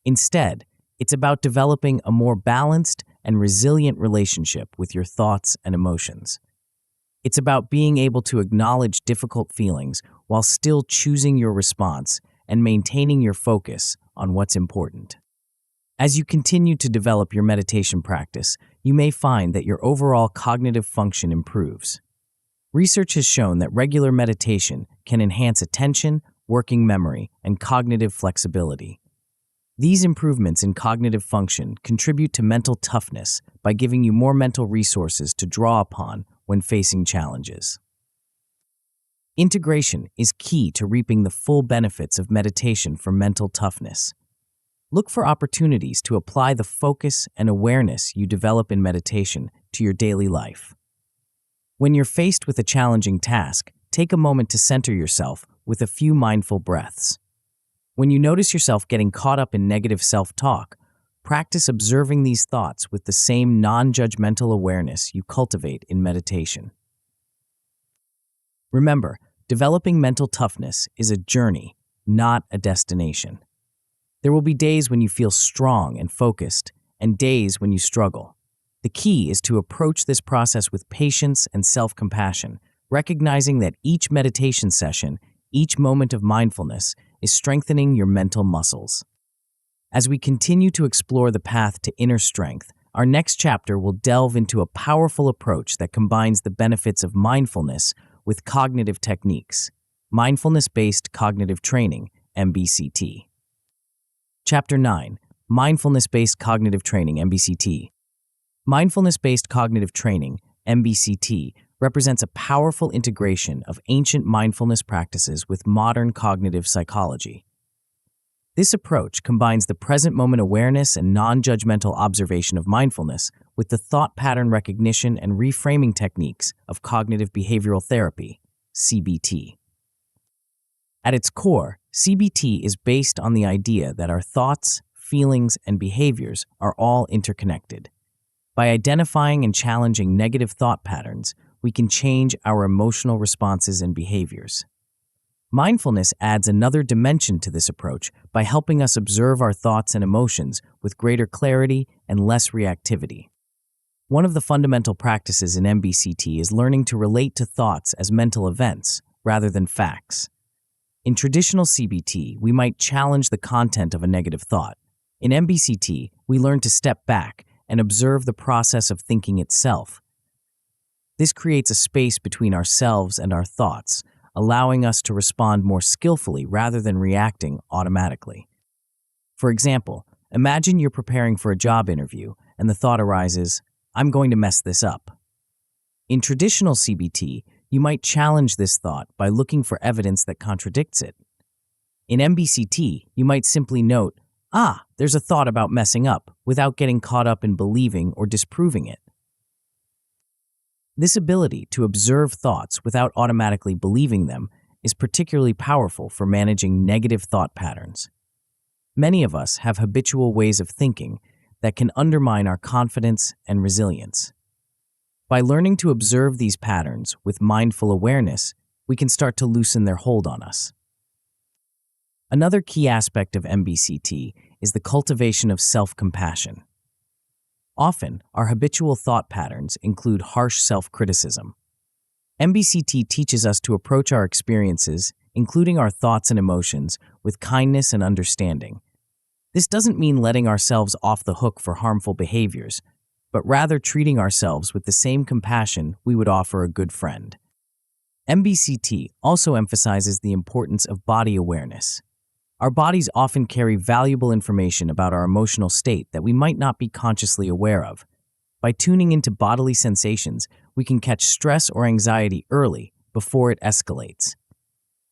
Instead, it's about developing a more balanced and resilient relationship with your thoughts and emotions. It's about being able to acknowledge difficult feelings while still choosing your response and maintaining your focus on what's important. As you continue to develop your meditation practice, you may find that your overall cognitive function improves. Research has shown that regular meditation can enhance attention, working memory, and cognitive flexibility. These improvements in cognitive function contribute to mental toughness by giving you more mental resources to draw upon when facing challenges. Integration is key to reaping the full benefits of meditation for mental toughness. Look for opportunities to apply the focus and awareness you develop in meditation to your daily life. When you're faced with a challenging task, take a moment to center yourself with a few mindful breaths. When you notice yourself getting caught up in negative self-talk, practice observing these thoughts with the same non-judgmental awareness you cultivate in meditation. Remember, developing mental toughness is a journey, not a destination. There will be days when you feel strong and focused, and days when you struggle. The key is to approach this process with patience and self-compassion, recognizing that each meditation session, each moment of mindfulness, is strengthening your mental muscles. As we continue to explore the path to inner strength, our next chapter will delve into a powerful approach that combines the benefits of mindfulness with cognitive techniques, mindfulness-based cognitive training, MBCT. Chapter 9, Mindfulness-based cognitive training, MBCT. Mindfulness-based cognitive training, MBCT, represents a powerful integration of ancient mindfulness practices with modern cognitive psychology. This approach combines the present moment awareness and non-judgmental observation of mindfulness with the thought pattern recognition and reframing techniques of cognitive behavioral therapy, CBT. At its core, CBT is based on the idea that our thoughts, feelings, and behaviors are all interconnected. By identifying and challenging negative thought patterns, we can change our emotional responses and behaviors. Mindfulness adds another dimension to this approach by helping us observe our thoughts and emotions with greater clarity and less reactivity. One of the fundamental practices in MBCT is learning to relate to thoughts as mental events rather than facts. In traditional CBT, we might challenge the content of a negative thought. In MBCT, we learn to step back and observe the process of thinking itself. This creates a space between ourselves and our thoughts, allowing us to respond more skillfully rather than reacting automatically. For example, imagine you're preparing for a job interview and the thought arises, "I'm going to mess this up." In traditional CBT, you might challenge this thought by looking for evidence that contradicts it. In MBCT, you might simply note, there's a thought about messing up, without getting caught up in believing or disproving it. This ability to observe thoughts without automatically believing them is particularly powerful for managing negative thought patterns. Many of us have habitual ways of thinking that can undermine our confidence and resilience. By learning to observe these patterns with mindful awareness, we can start to loosen their hold on us. Another key aspect of MBCT is the cultivation of self-compassion. Often, our habitual thought patterns include harsh self-criticism. MBCT teaches us to approach our experiences, including our thoughts and emotions, with kindness and understanding. This doesn't mean letting ourselves off the hook for harmful behaviors, but rather treating ourselves with the same compassion we would offer a good friend. MBCT also emphasizes the importance of body awareness. Our bodies often carry valuable information about our emotional state that we might not be consciously aware of. By tuning into bodily sensations, we can catch stress or anxiety early, before it escalates.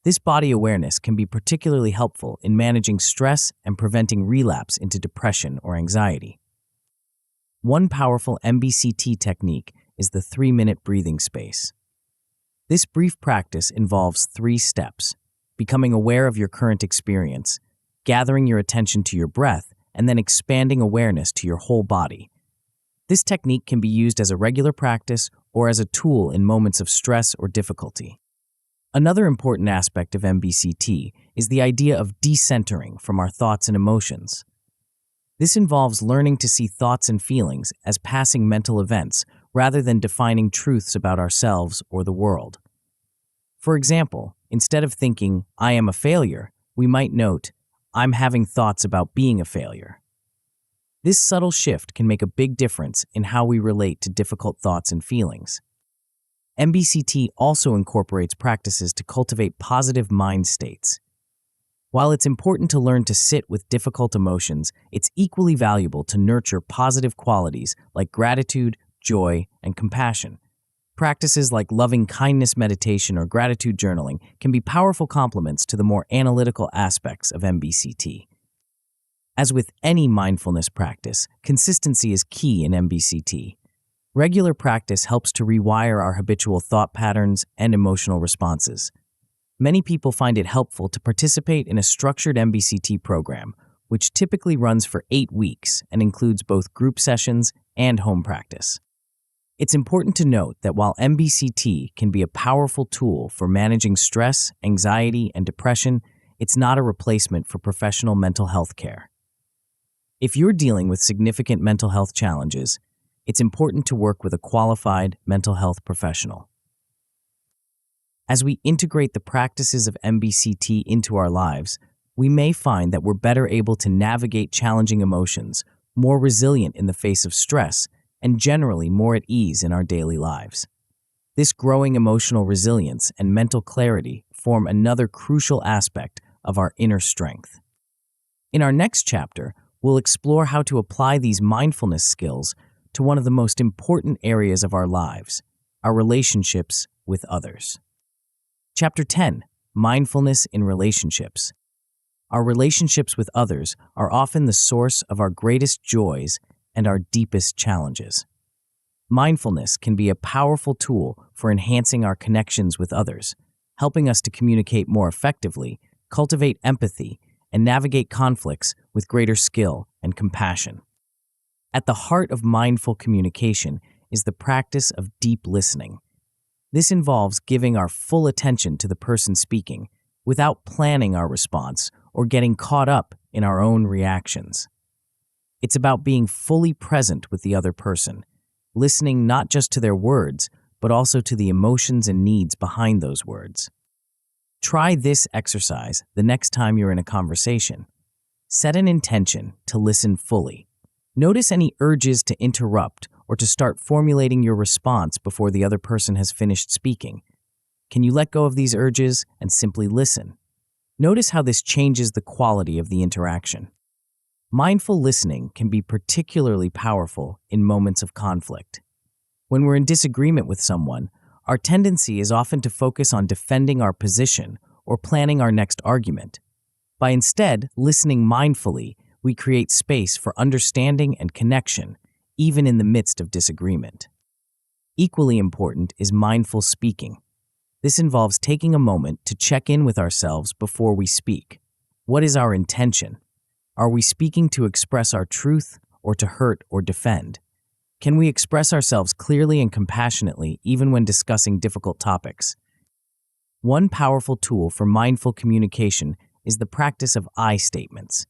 This body awareness can be particularly helpful in managing stress and preventing relapse into depression or anxiety. One powerful MBCT technique is the 3-minute breathing space. This brief practice involves 3 steps: becoming aware of your current experience, gathering your attention to your breath, and then expanding awareness to your whole body. This technique can be used as a regular practice or as a tool in moments of stress or difficulty. Another important aspect of MBCT is the idea of decentering from our thoughts and emotions. This involves learning to see thoughts and feelings as passing mental events rather than defining truths about ourselves or the world. For example, instead of thinking, "I am a failure," we might note, "I'm having thoughts about being a failure." This subtle shift can make a big difference in how we relate to difficult thoughts and feelings. MBCT also incorporates practices to cultivate positive mind states. While it's important to learn to sit with difficult emotions, it's equally valuable to nurture positive qualities like gratitude, joy, and compassion. Practices like loving kindness meditation or gratitude journaling can be powerful complements to the more analytical aspects of MBCT. As with any mindfulness practice, consistency is key in MBCT. Regular practice helps to rewire our habitual thought patterns and emotional responses. Many people find it helpful to participate in a structured MBCT program, which typically runs for 8 weeks and includes both group sessions and home practice. It's important to note that while MBCT can be a powerful tool for managing stress, anxiety, and depression, it's not a replacement for professional mental health care. If you're dealing with significant mental health challenges, it's important to work with a qualified mental health professional. As we integrate the practices of MBCT into our lives, we may find that we're better able to navigate challenging emotions, more resilient in the face of stress, and generally more at ease in our daily lives. This growing emotional resilience and mental clarity form another crucial aspect of our inner strength. In our next chapter, we'll explore how to apply these mindfulness skills to one of the most important areas of our lives, our relationships with others. Chapter 10, Mindfulness in Relationships. Our relationships with others are often the source of our greatest joys and our deepest challenges. Mindfulness can be a powerful tool for enhancing our connections with others, helping us to communicate more effectively, cultivate empathy, and navigate conflicts with greater skill and compassion. At the heart of mindful communication is the practice of deep listening. This involves giving our full attention to the person speaking, without planning our response or getting caught up in our own reactions. It's about being fully present with the other person, listening not just to their words, but also to the emotions and needs behind those words. Try this exercise the next time you're in a conversation. Set an intention to listen fully. Notice any urges to interrupt or to start formulating your response before the other person has finished speaking. Can you let go of these urges and simply listen? Notice how this changes the quality of the interaction. Mindful listening can be particularly powerful in moments of conflict. When we're in disagreement with someone, our tendency is often to focus on defending our position or planning our next argument. By instead listening mindfully, we create space for understanding and connection, even in the midst of disagreement. Equally important is mindful speaking. This involves taking a moment to check in with ourselves before we speak. What is our intention? Are we speaking to express our truth or to hurt or defend? Can we express ourselves clearly and compassionately even when discussing difficult topics? One powerful tool for mindful communication is the practice of I statements.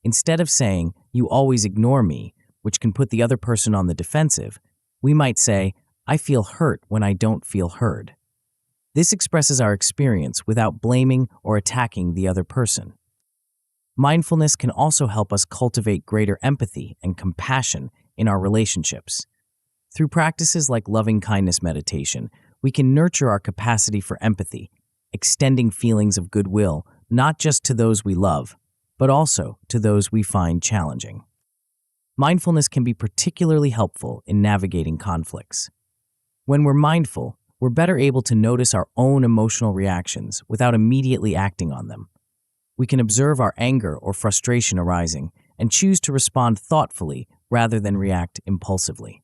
Instead of saying, "You always ignore me," which can put the other person on the defensive, we might say, "I feel hurt when I don't feel heard." This expresses our experience without blaming or attacking the other person. Mindfulness can also help us cultivate greater empathy and compassion in our relationships. Through practices like loving-kindness meditation, we can nurture our capacity for empathy, extending feelings of goodwill not just to those we love, but also to those we find challenging. Mindfulness can be particularly helpful in navigating conflicts. When we're mindful, we're better able to notice our own emotional reactions without immediately acting on them. We can observe our anger or frustration arising and choose to respond thoughtfully rather than react impulsively.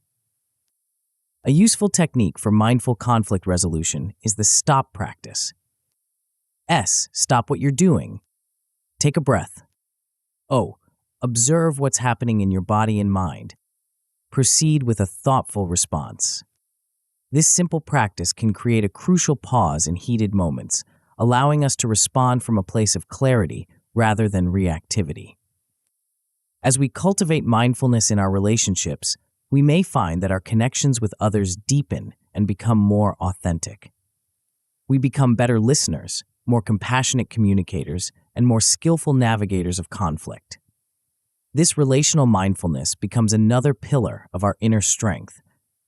A useful technique for mindful conflict resolution is the stop practice. S. Stop what you're doing. Take a breath. O. Observe what's happening in your body and mind. Proceed with a thoughtful response. This simple practice can create a crucial pause in heated moments, allowing us to respond from a place of clarity rather than reactivity. As we cultivate mindfulness in our relationships, we may find that our connections with others deepen and become more authentic. We become better listeners, more compassionate communicators, and more skillful navigators of conflict. This relational mindfulness becomes another pillar of our inner strength,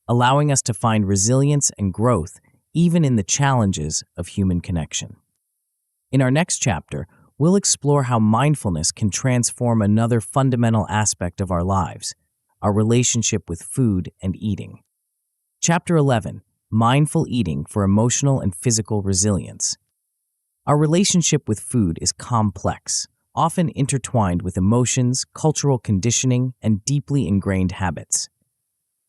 allowing us to find resilience and growth even in the challenges of human connection. In our next chapter, we'll explore how mindfulness can transform another fundamental aspect of our lives, our relationship with food and eating. Chapter 11, Mindful Eating for Emotional and Physical Resilience. Our relationship with food is complex, often intertwined with emotions, cultural conditioning, and deeply ingrained habits.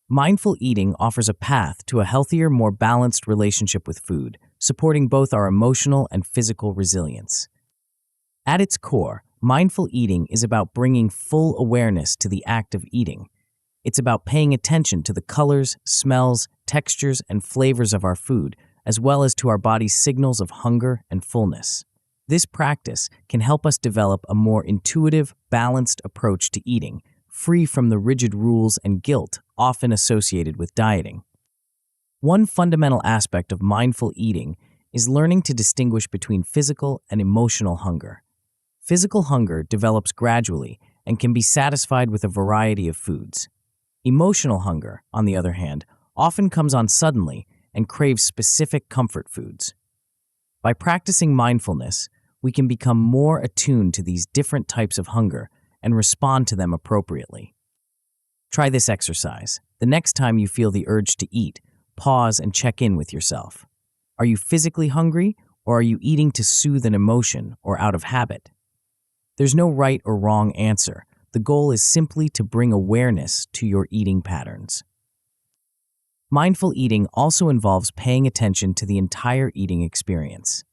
Mindful eating offers a path to a healthier, more balanced relationship with food, supporting both our emotional and physical resilience. At its core, mindful eating is about bringing full awareness to the act of eating. It's about paying attention to the colors, smells, textures, and flavors of our food, as well as to our body's signals of hunger and fullness. This practice can help us develop a more intuitive, balanced approach to eating, free from the rigid rules and guilt often associated with dieting. One fundamental aspect of mindful eating is learning to distinguish between physical and emotional hunger. Physical hunger develops gradually and can be satisfied with a variety of foods. Emotional hunger, on the other hand, often comes on suddenly and craves specific comfort foods. By practicing mindfulness, we can become more attuned to these different types of hunger and respond to them appropriately. Try this exercise. The next time you feel the urge to eat, pause and check in with yourself. Are you physically hungry, or are you eating to soothe an emotion or out of habit? There's no right or wrong answer. The goal is simply to bring awareness to your eating patterns. Mindful eating also involves paying attention to the entire eating experience.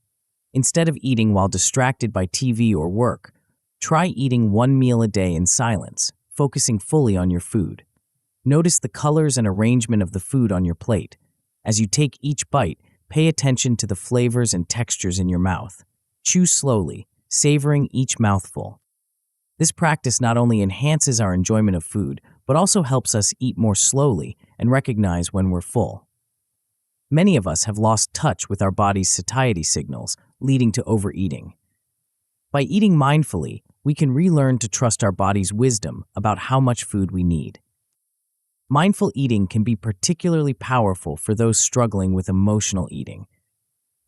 Instead of eating while distracted by TV or work, try eating one meal a day in silence, focusing fully on your food. Notice the colors and arrangement of the food on your plate. As you take each bite, pay attention to the flavors and textures in your mouth. Chew slowly, savoring each mouthful. This practice not only enhances our enjoyment of food, but also helps us eat more slowly and recognize when we're full. Many of us have lost touch with our body's satiety signals, leading to overeating. By eating mindfully, we can relearn to trust our body's wisdom about how much food we need. Mindful eating can be particularly powerful for those struggling with emotional eating.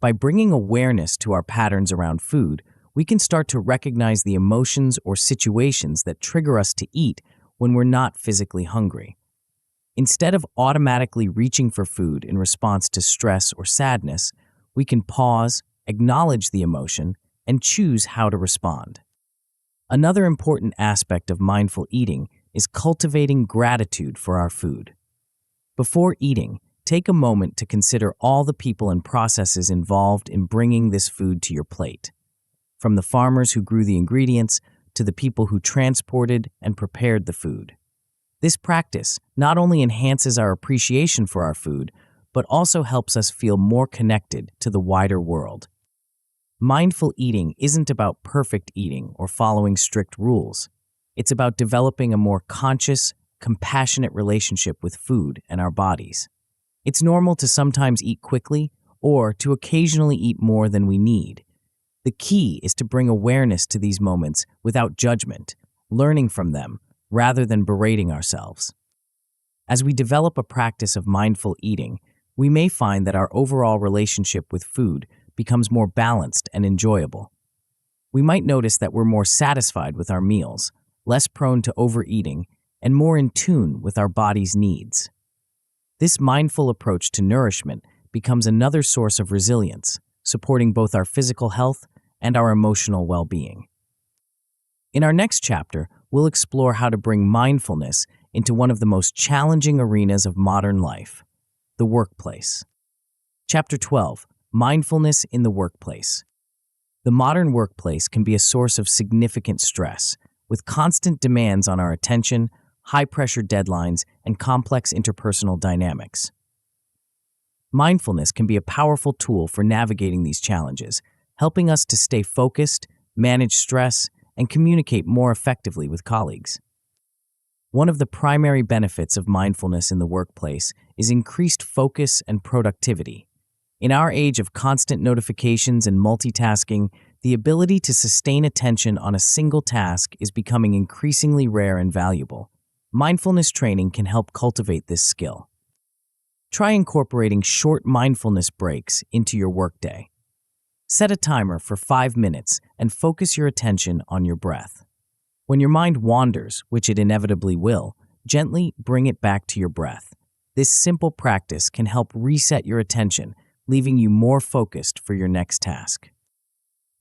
By bringing awareness to our patterns around food, we can start to recognize the emotions or situations that trigger us to eat when we're not physically hungry. Instead of automatically reaching for food in response to stress or sadness, we can pause, acknowledge the emotion, and choose how to respond. Another important aspect of mindful eating is cultivating gratitude for our food. Before eating, take a moment to consider all the people and processes involved in bringing this food to your plate. From the farmers who grew the ingredients to the people who transported and prepared the food. This practice not only enhances our appreciation for our food, but also helps us feel more connected to the wider world. Mindful eating isn't about perfect eating or following strict rules. It's about developing a more conscious, compassionate relationship with food and our bodies. It's normal to sometimes eat quickly or to occasionally eat more than we need. The key is to bring awareness to these moments without judgment, learning from them rather than berating ourselves. As we develop a practice of mindful eating, we may find that our overall relationship with food becomes more balanced and enjoyable. We might notice that we're more satisfied with our meals, less prone to overeating, and more in tune with our body's needs. This mindful approach to nourishment becomes another source of resilience, supporting both our physical health and our emotional well-being. In our next chapter, we'll explore how to bring mindfulness into one of the most challenging arenas of modern life, the workplace. Chapter 12, Mindfulness in the Workplace. The modern workplace can be a source of significant stress, with constant demands on our attention, high-pressure deadlines, and complex interpersonal dynamics. Mindfulness can be a powerful tool for navigating these challenges, helping us to stay focused, manage stress, and communicate more effectively with colleagues. One of the primary benefits of mindfulness in the workplace is increased focus and productivity. In our age of constant notifications and multitasking, the ability to sustain attention on a single task is becoming increasingly rare and valuable. Mindfulness training can help cultivate this skill. Try incorporating short mindfulness breaks into your workday. Set a timer for 5 minutes and focus your attention on your breath. When your mind wanders, which it inevitably will, gently bring it back to your breath. This simple practice can help reset your attention, leaving you more focused for your next task.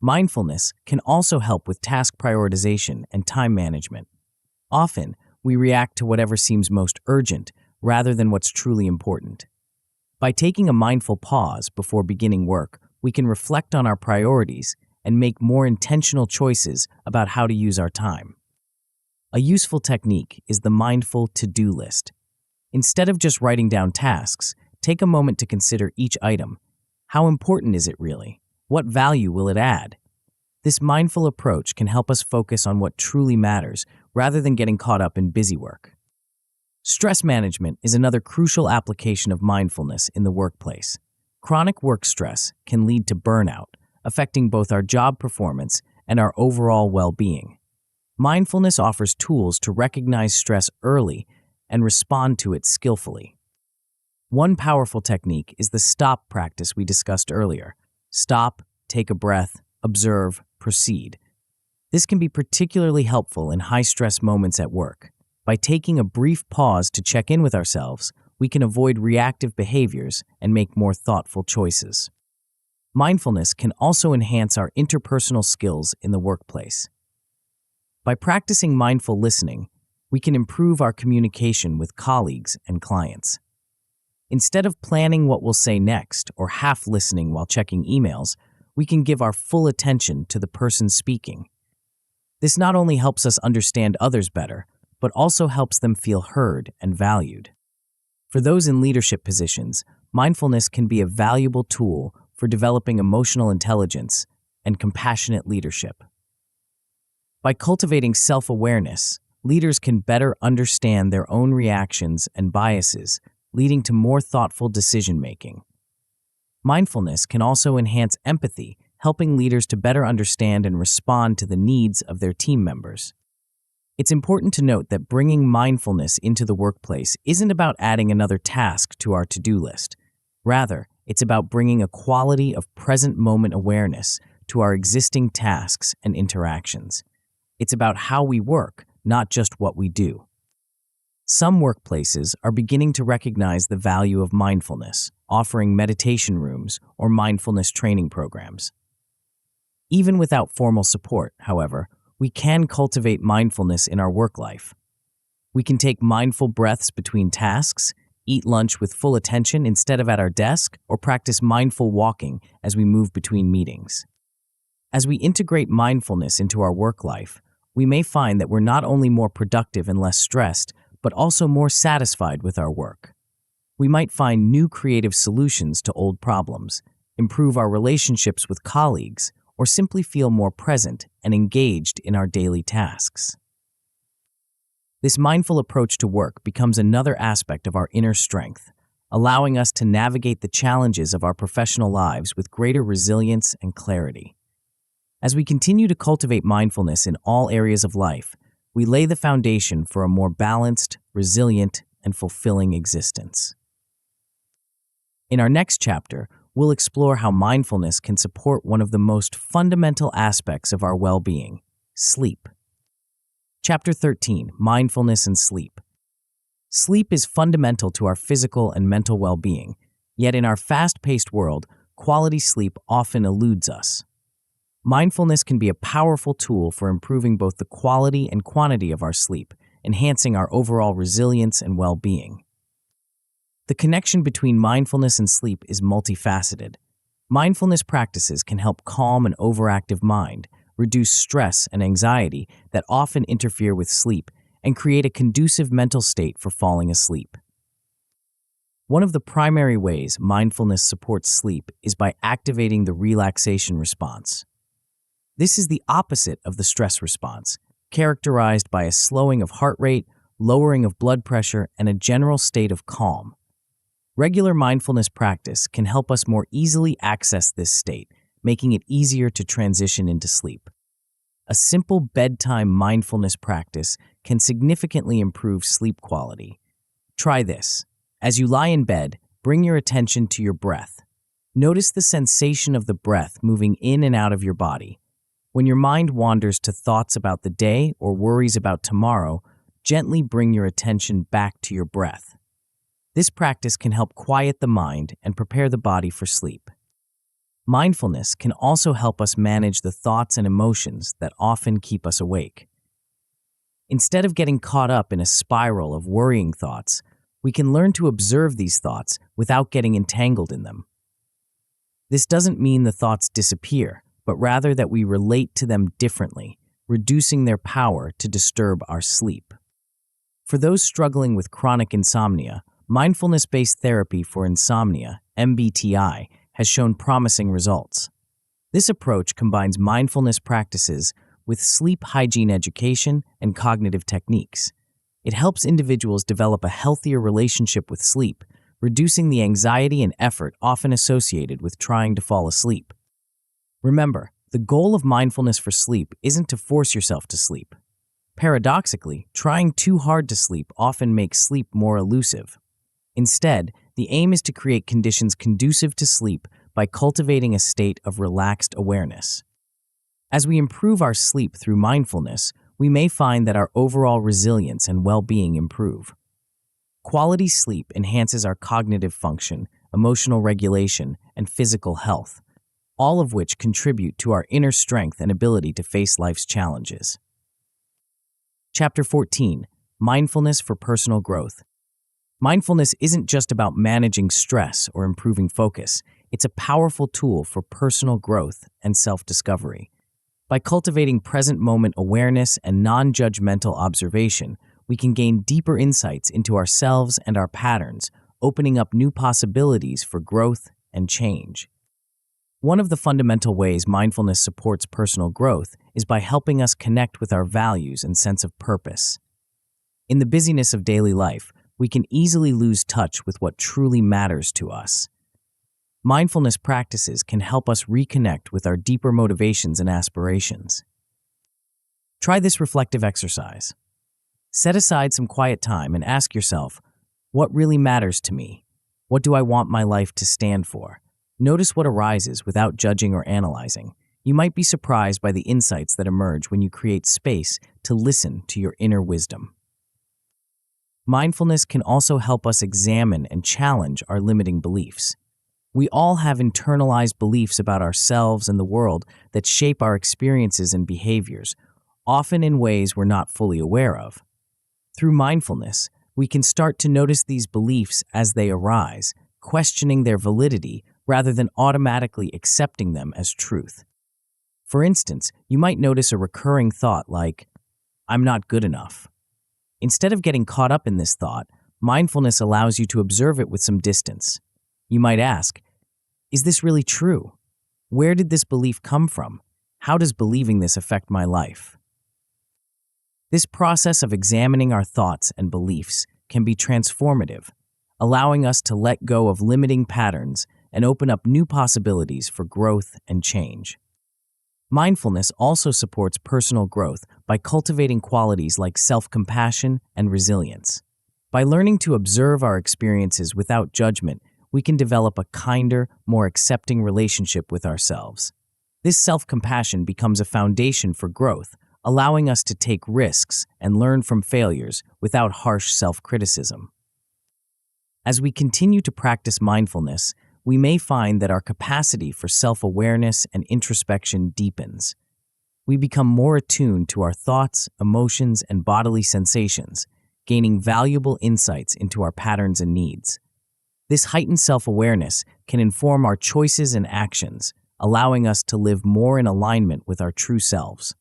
Mindfulness can also help with task prioritization and time management. Often, we react to whatever seems most urgent rather than what's truly important. By taking a mindful pause before beginning work, we can reflect on our priorities and make more intentional choices about how to use our time. A useful technique is the mindful to-do list. Instead of just writing down tasks, take a moment to consider each item. How important is it really? What value will it add? This mindful approach can help us focus on what truly matters rather than getting caught up in busy work. Stress management is another crucial application of mindfulness in the workplace. Chronic work stress can lead to burnout, affecting both our job performance and our overall well-being. Mindfulness offers tools to recognize stress early and respond to it skillfully. One powerful technique is the stop practice we discussed earlier. Stop, take a breath, observe, proceed. This can be particularly helpful in high-stress moments at work. By taking a brief pause to check in with ourselves, we can avoid reactive behaviors and make more thoughtful choices. Mindfulness can also enhance our interpersonal skills in the workplace. By practicing mindful listening, we can improve our communication with colleagues and clients. Instead of planning what we'll say next or half listening while checking emails, we can give our full attention to the person speaking. This not only helps us understand others better, but also helps them feel heard and valued. For those in leadership positions, mindfulness can be a valuable tool for developing emotional intelligence and compassionate leadership. By cultivating self-awareness, leaders can better understand their own reactions and biases, leading to more thoughtful decision-making. Mindfulness can also enhance empathy, helping leaders to better understand and respond to the needs of their team members. It's important to note that bringing mindfulness into the workplace isn't about adding another task to our to-do list. Rather, it's about bringing a quality of present-moment awareness to our existing tasks and interactions. It's about how we work, not just what we do. Some workplaces are beginning to recognize the value of mindfulness, offering meditation rooms or mindfulness training programs. Even without formal support, however, we can cultivate mindfulness in our work life. We can take mindful breaths between tasks, eat lunch with full attention instead of at our desk, or practice mindful walking as we move between meetings. As we integrate mindfulness into our work life, we may find that we're not only more productive and less stressed, but also more satisfied with our work. We might find new creative solutions to old problems, improve our relationships with colleagues, or simply feel more present and engaged in our daily tasks. This mindful approach to work becomes another aspect of our inner strength, allowing us to navigate the challenges of our professional lives with greater resilience and clarity. As we continue to cultivate mindfulness in all areas of life, we lay the foundation for a more balanced, resilient, and fulfilling existence. In our next chapter, we'll explore how mindfulness can support one of the most fundamental aspects of our well-being, sleep. Chapter 13, Mindfulness and Sleep. Sleep is fundamental to our physical and mental well-being, yet in our fast-paced world, quality sleep often eludes us. Mindfulness can be a powerful tool for improving both the quality and quantity of our sleep, enhancing our overall resilience and well-being. The connection between mindfulness and sleep is multifaceted. Mindfulness practices can help calm an overactive mind, reduce stress and anxiety that often interfere with sleep, and create a conducive mental state for falling asleep. One of the primary ways mindfulness supports sleep is by activating the relaxation response. This is the opposite of the stress response, characterized by a slowing of heart rate, lowering of blood pressure, and a general state of calm. Regular mindfulness practice can help us more easily access this state, making it easier to transition into sleep. A simple bedtime mindfulness practice can significantly improve sleep quality. Try this. As you lie in bed, bring your attention to your breath. Notice the sensation of the breath moving in and out of your body. When your mind wanders to thoughts about the day or worries about tomorrow, gently bring your attention back to your breath. This practice can help quiet the mind and prepare the body for sleep. Mindfulness can also help us manage the thoughts and emotions that often keep us awake. Instead of getting caught up in a spiral of worrying thoughts, we can learn to observe these thoughts without getting entangled in them. This doesn't mean the thoughts disappear, but rather that we relate to them differently, reducing their power to disturb our sleep. For those struggling with chronic insomnia, mindfulness-based therapy for insomnia, MBTI, has shown promising results. This approach combines mindfulness practices with sleep hygiene education and cognitive techniques. It helps individuals develop a healthier relationship with sleep, reducing the anxiety and effort often associated with trying to fall asleep. Remember, the goal of mindfulness for sleep isn't to force yourself to sleep. Paradoxically, trying too hard to sleep often makes sleep more elusive. Instead, the aim is to create conditions conducive to sleep by cultivating a state of relaxed awareness. As we improve our sleep through mindfulness, we may find that our overall resilience and well-being improve. Quality sleep enhances our cognitive function, emotional regulation, and physical health, all of which contribute to our inner strength and ability to face life's challenges. Chapter 14, Mindfulness for Personal Growth. Mindfulness isn't just about managing stress or improving focus. It's a powerful tool for personal growth and self-discovery. By cultivating present-moment awareness and non-judgmental observation, we can gain deeper insights into ourselves and our patterns, opening up new possibilities for growth and change. One of the fundamental ways mindfulness supports personal growth is by helping us connect with our values and sense of purpose. In the busyness of daily life, we can easily lose touch with what truly matters to us. Mindfulness practices can help us reconnect with our deeper motivations and aspirations. Try this reflective exercise. Set aside some quiet time and ask yourself, what really matters to me? What do I want my life to stand for? Notice what arises without judging or analyzing. You might be surprised by the insights that emerge when you create space to listen to your inner wisdom. Mindfulness can also help us examine and challenge our limiting beliefs. We all have internalized beliefs about ourselves and the world that shape our experiences and behaviors, often in ways we're not fully aware of. Through mindfulness, we can start to notice these beliefs as they arise, questioning their validity rather than automatically accepting them as truth. For instance, you might notice a recurring thought like, "I'm not good enough." Instead of getting caught up in this thought, mindfulness allows you to observe it with some distance. You might ask, is this really true? Where did this belief come from? How does believing this affect my life? This process of examining our thoughts and beliefs can be transformative, allowing us to let go of limiting patterns and open up new possibilities for growth and change. Mindfulness also supports personal growth by cultivating qualities like self-compassion and resilience. By learning to observe our experiences without judgment, we can develop a kinder, more accepting relationship with ourselves. This self-compassion becomes a foundation for growth, allowing us to take risks and learn from failures without harsh self-criticism. As we continue to practice mindfulness, we may find that our capacity for self-awareness and introspection deepens. We become more attuned to our thoughts, emotions, and bodily sensations, gaining valuable insights into our patterns and needs. This heightened self-awareness can inform our choices and actions, allowing us to live more in alignment with our true selves.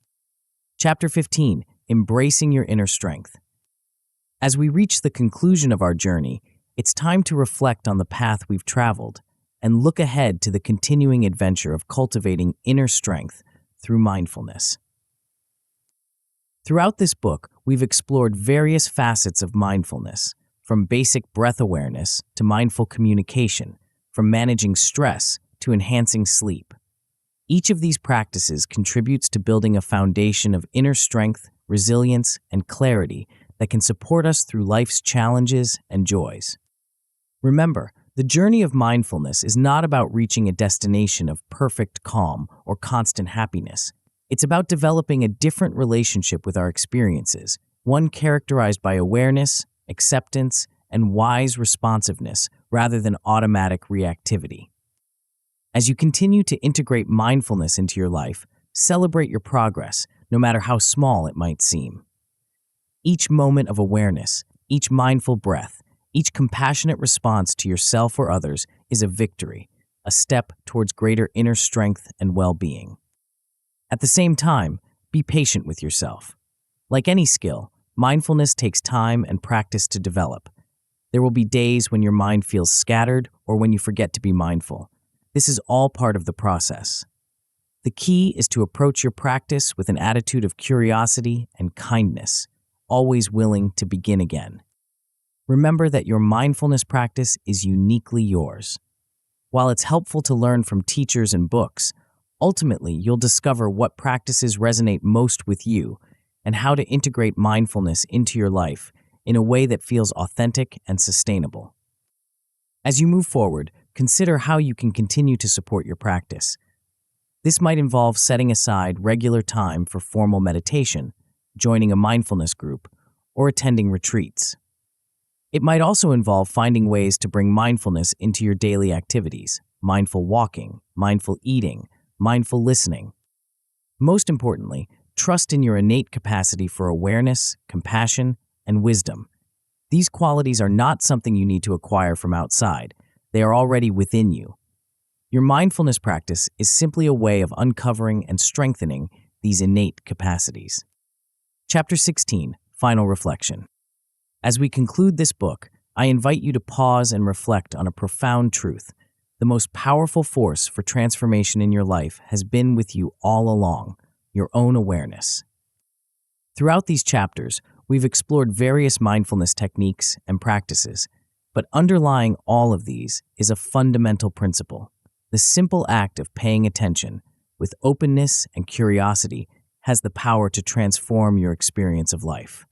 Chapter 15, Embracing Your Inner Strength. As we reach the conclusion of our journey, it's time to reflect on the path we've traveled and look ahead to the continuing adventure of cultivating inner strength through mindfulness. Throughout this book, we've explored various facets of mindfulness, from basic breath awareness to mindful communication, from managing stress to enhancing sleep. Each of these practices contributes to building a foundation of inner strength, resilience, and clarity that can support us through life's challenges and joys. Remember, the journey of mindfulness is not about reaching a destination of perfect calm or constant happiness. It's about developing a different relationship with our experiences, one characterized by awareness, acceptance, and wise responsiveness rather than automatic reactivity. As you continue to integrate mindfulness into your life, celebrate your progress, no matter how small it might seem. Each moment of awareness, each mindful breath, each compassionate response to yourself or others is a victory, a step towards greater inner strength and well-being. At the same time, be patient with yourself. Like any skill, mindfulness takes time and practice to develop. There will be days when your mind feels scattered or when you forget to be mindful. This is all part of the process. The key is to approach your practice with an attitude of curiosity and kindness, always willing to begin again. Remember that your mindfulness practice is uniquely yours. While it's helpful to learn from teachers and books, ultimately you'll discover what practices resonate most with you and how to integrate mindfulness into your life in a way that feels authentic and sustainable. As you move forward, consider how you can continue to support your practice. This might involve setting aside regular time for formal meditation, joining a mindfulness group, or attending retreats. It might also involve finding ways to bring mindfulness into your daily activities, mindful walking, mindful eating, mindful listening. Most importantly, trust in your innate capacity for awareness, compassion, and wisdom. These qualities are not something you need to acquire from outside. They are already within you. Your mindfulness practice is simply a way of uncovering and strengthening these innate capacities. Chapter 16, Final Reflection. As we conclude this book, I invite you to pause and reflect on a profound truth. The most powerful force for transformation in your life has been with you all along, your own awareness. Throughout these chapters, we've explored various mindfulness techniques and practices, but underlying all of these is a fundamental principle. The simple act of paying attention with openness and curiosity has the power to transform your experience of life.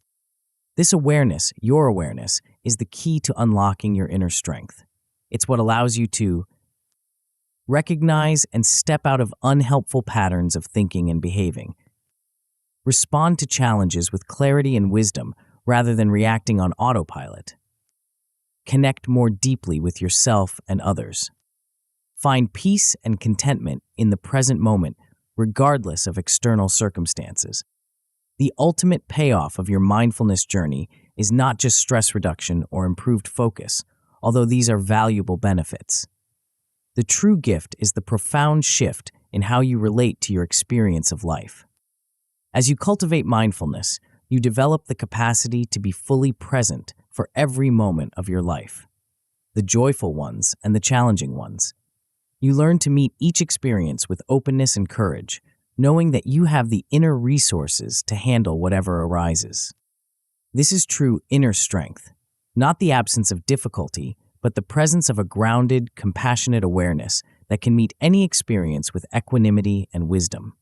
This awareness, your awareness, is the key to unlocking your inner strength. It's what allows you to recognize and step out of unhelpful patterns of thinking and behaving, respond to challenges with clarity and wisdom rather than reacting on autopilot, connect more deeply with yourself and others, find peace and contentment in the present moment regardless of external circumstances. The ultimate payoff of your mindfulness journey is not just stress reduction or improved focus, although these are valuable benefits. The true gift is the profound shift in how you relate to your experience of life. As you cultivate mindfulness, you develop the capacity to be fully present for every moment of your life, the joyful ones and the challenging ones. You learn to meet each experience with openness and courage, knowing that you have the inner resources to handle whatever arises. This is true inner strength, not the absence of difficulty, but the presence of a grounded, compassionate awareness that can meet any experience with equanimity and wisdom.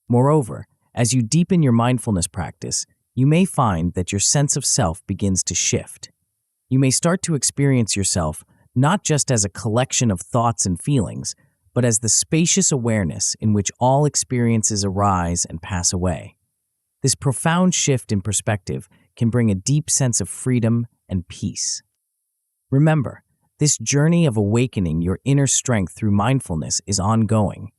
Moreover, as you deepen your mindfulness practice, you may find that your sense of self begins to shift. You may start to experience yourself not just as a collection of thoughts and feelings, but as the spacious awareness in which all experiences arise and pass away. This profound shift in perspective can bring a deep sense of freedom and peace. Remember, this journey of awakening your inner strength through mindfulness is ongoing.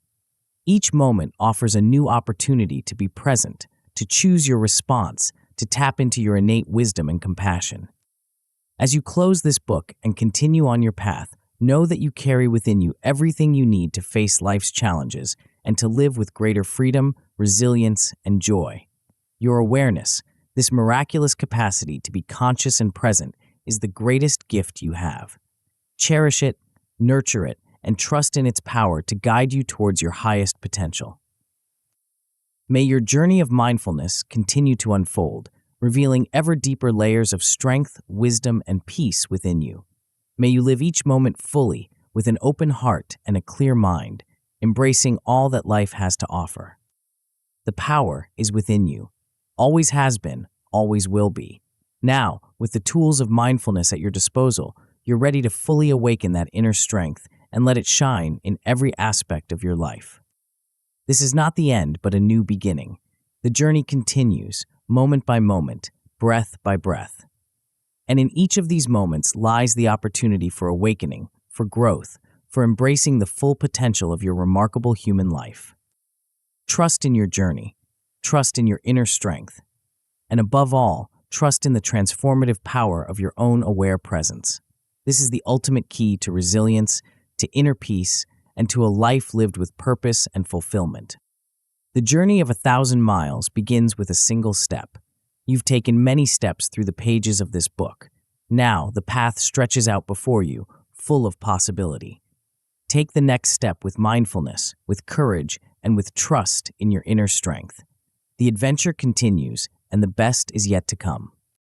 Each moment offers a new opportunity to be present, to choose your response, to tap into your innate wisdom and compassion. As you close this book and continue on your path, know that you carry within you everything you need to face life's challenges and to live with greater freedom, resilience, and joy. Your awareness, this miraculous capacity to be conscious and present, is the greatest gift you have. Cherish it, nurture it, and trust in its power to guide you towards your highest potential. May your journey of mindfulness continue to unfold, revealing ever deeper layers of strength, wisdom, and peace within you. May you live each moment fully, with an open heart and a clear mind, embracing all that life has to offer. The power is within you, always has been, always will be. Now, with the tools of mindfulness at your disposal, you're ready to fully awaken that inner strength and let it shine in every aspect of your life. This is not the end, but a new beginning. The journey continues, moment by moment, breath by breath. And in each of these moments lies the opportunity for awakening, for growth, for embracing the full potential of your remarkable human life. Trust in your journey, trust in your inner strength, and above all, trust in the transformative power of your own aware presence. This is the ultimate key to resilience, to inner peace, and to a life lived with purpose and fulfillment. The journey of 1,000 miles begins with a single step. You've taken many steps through the pages of this book. Now, the path stretches out before you, full of possibility. Take the next step with mindfulness, with courage, and with trust in your inner strength. The adventure continues, and the best is yet to come.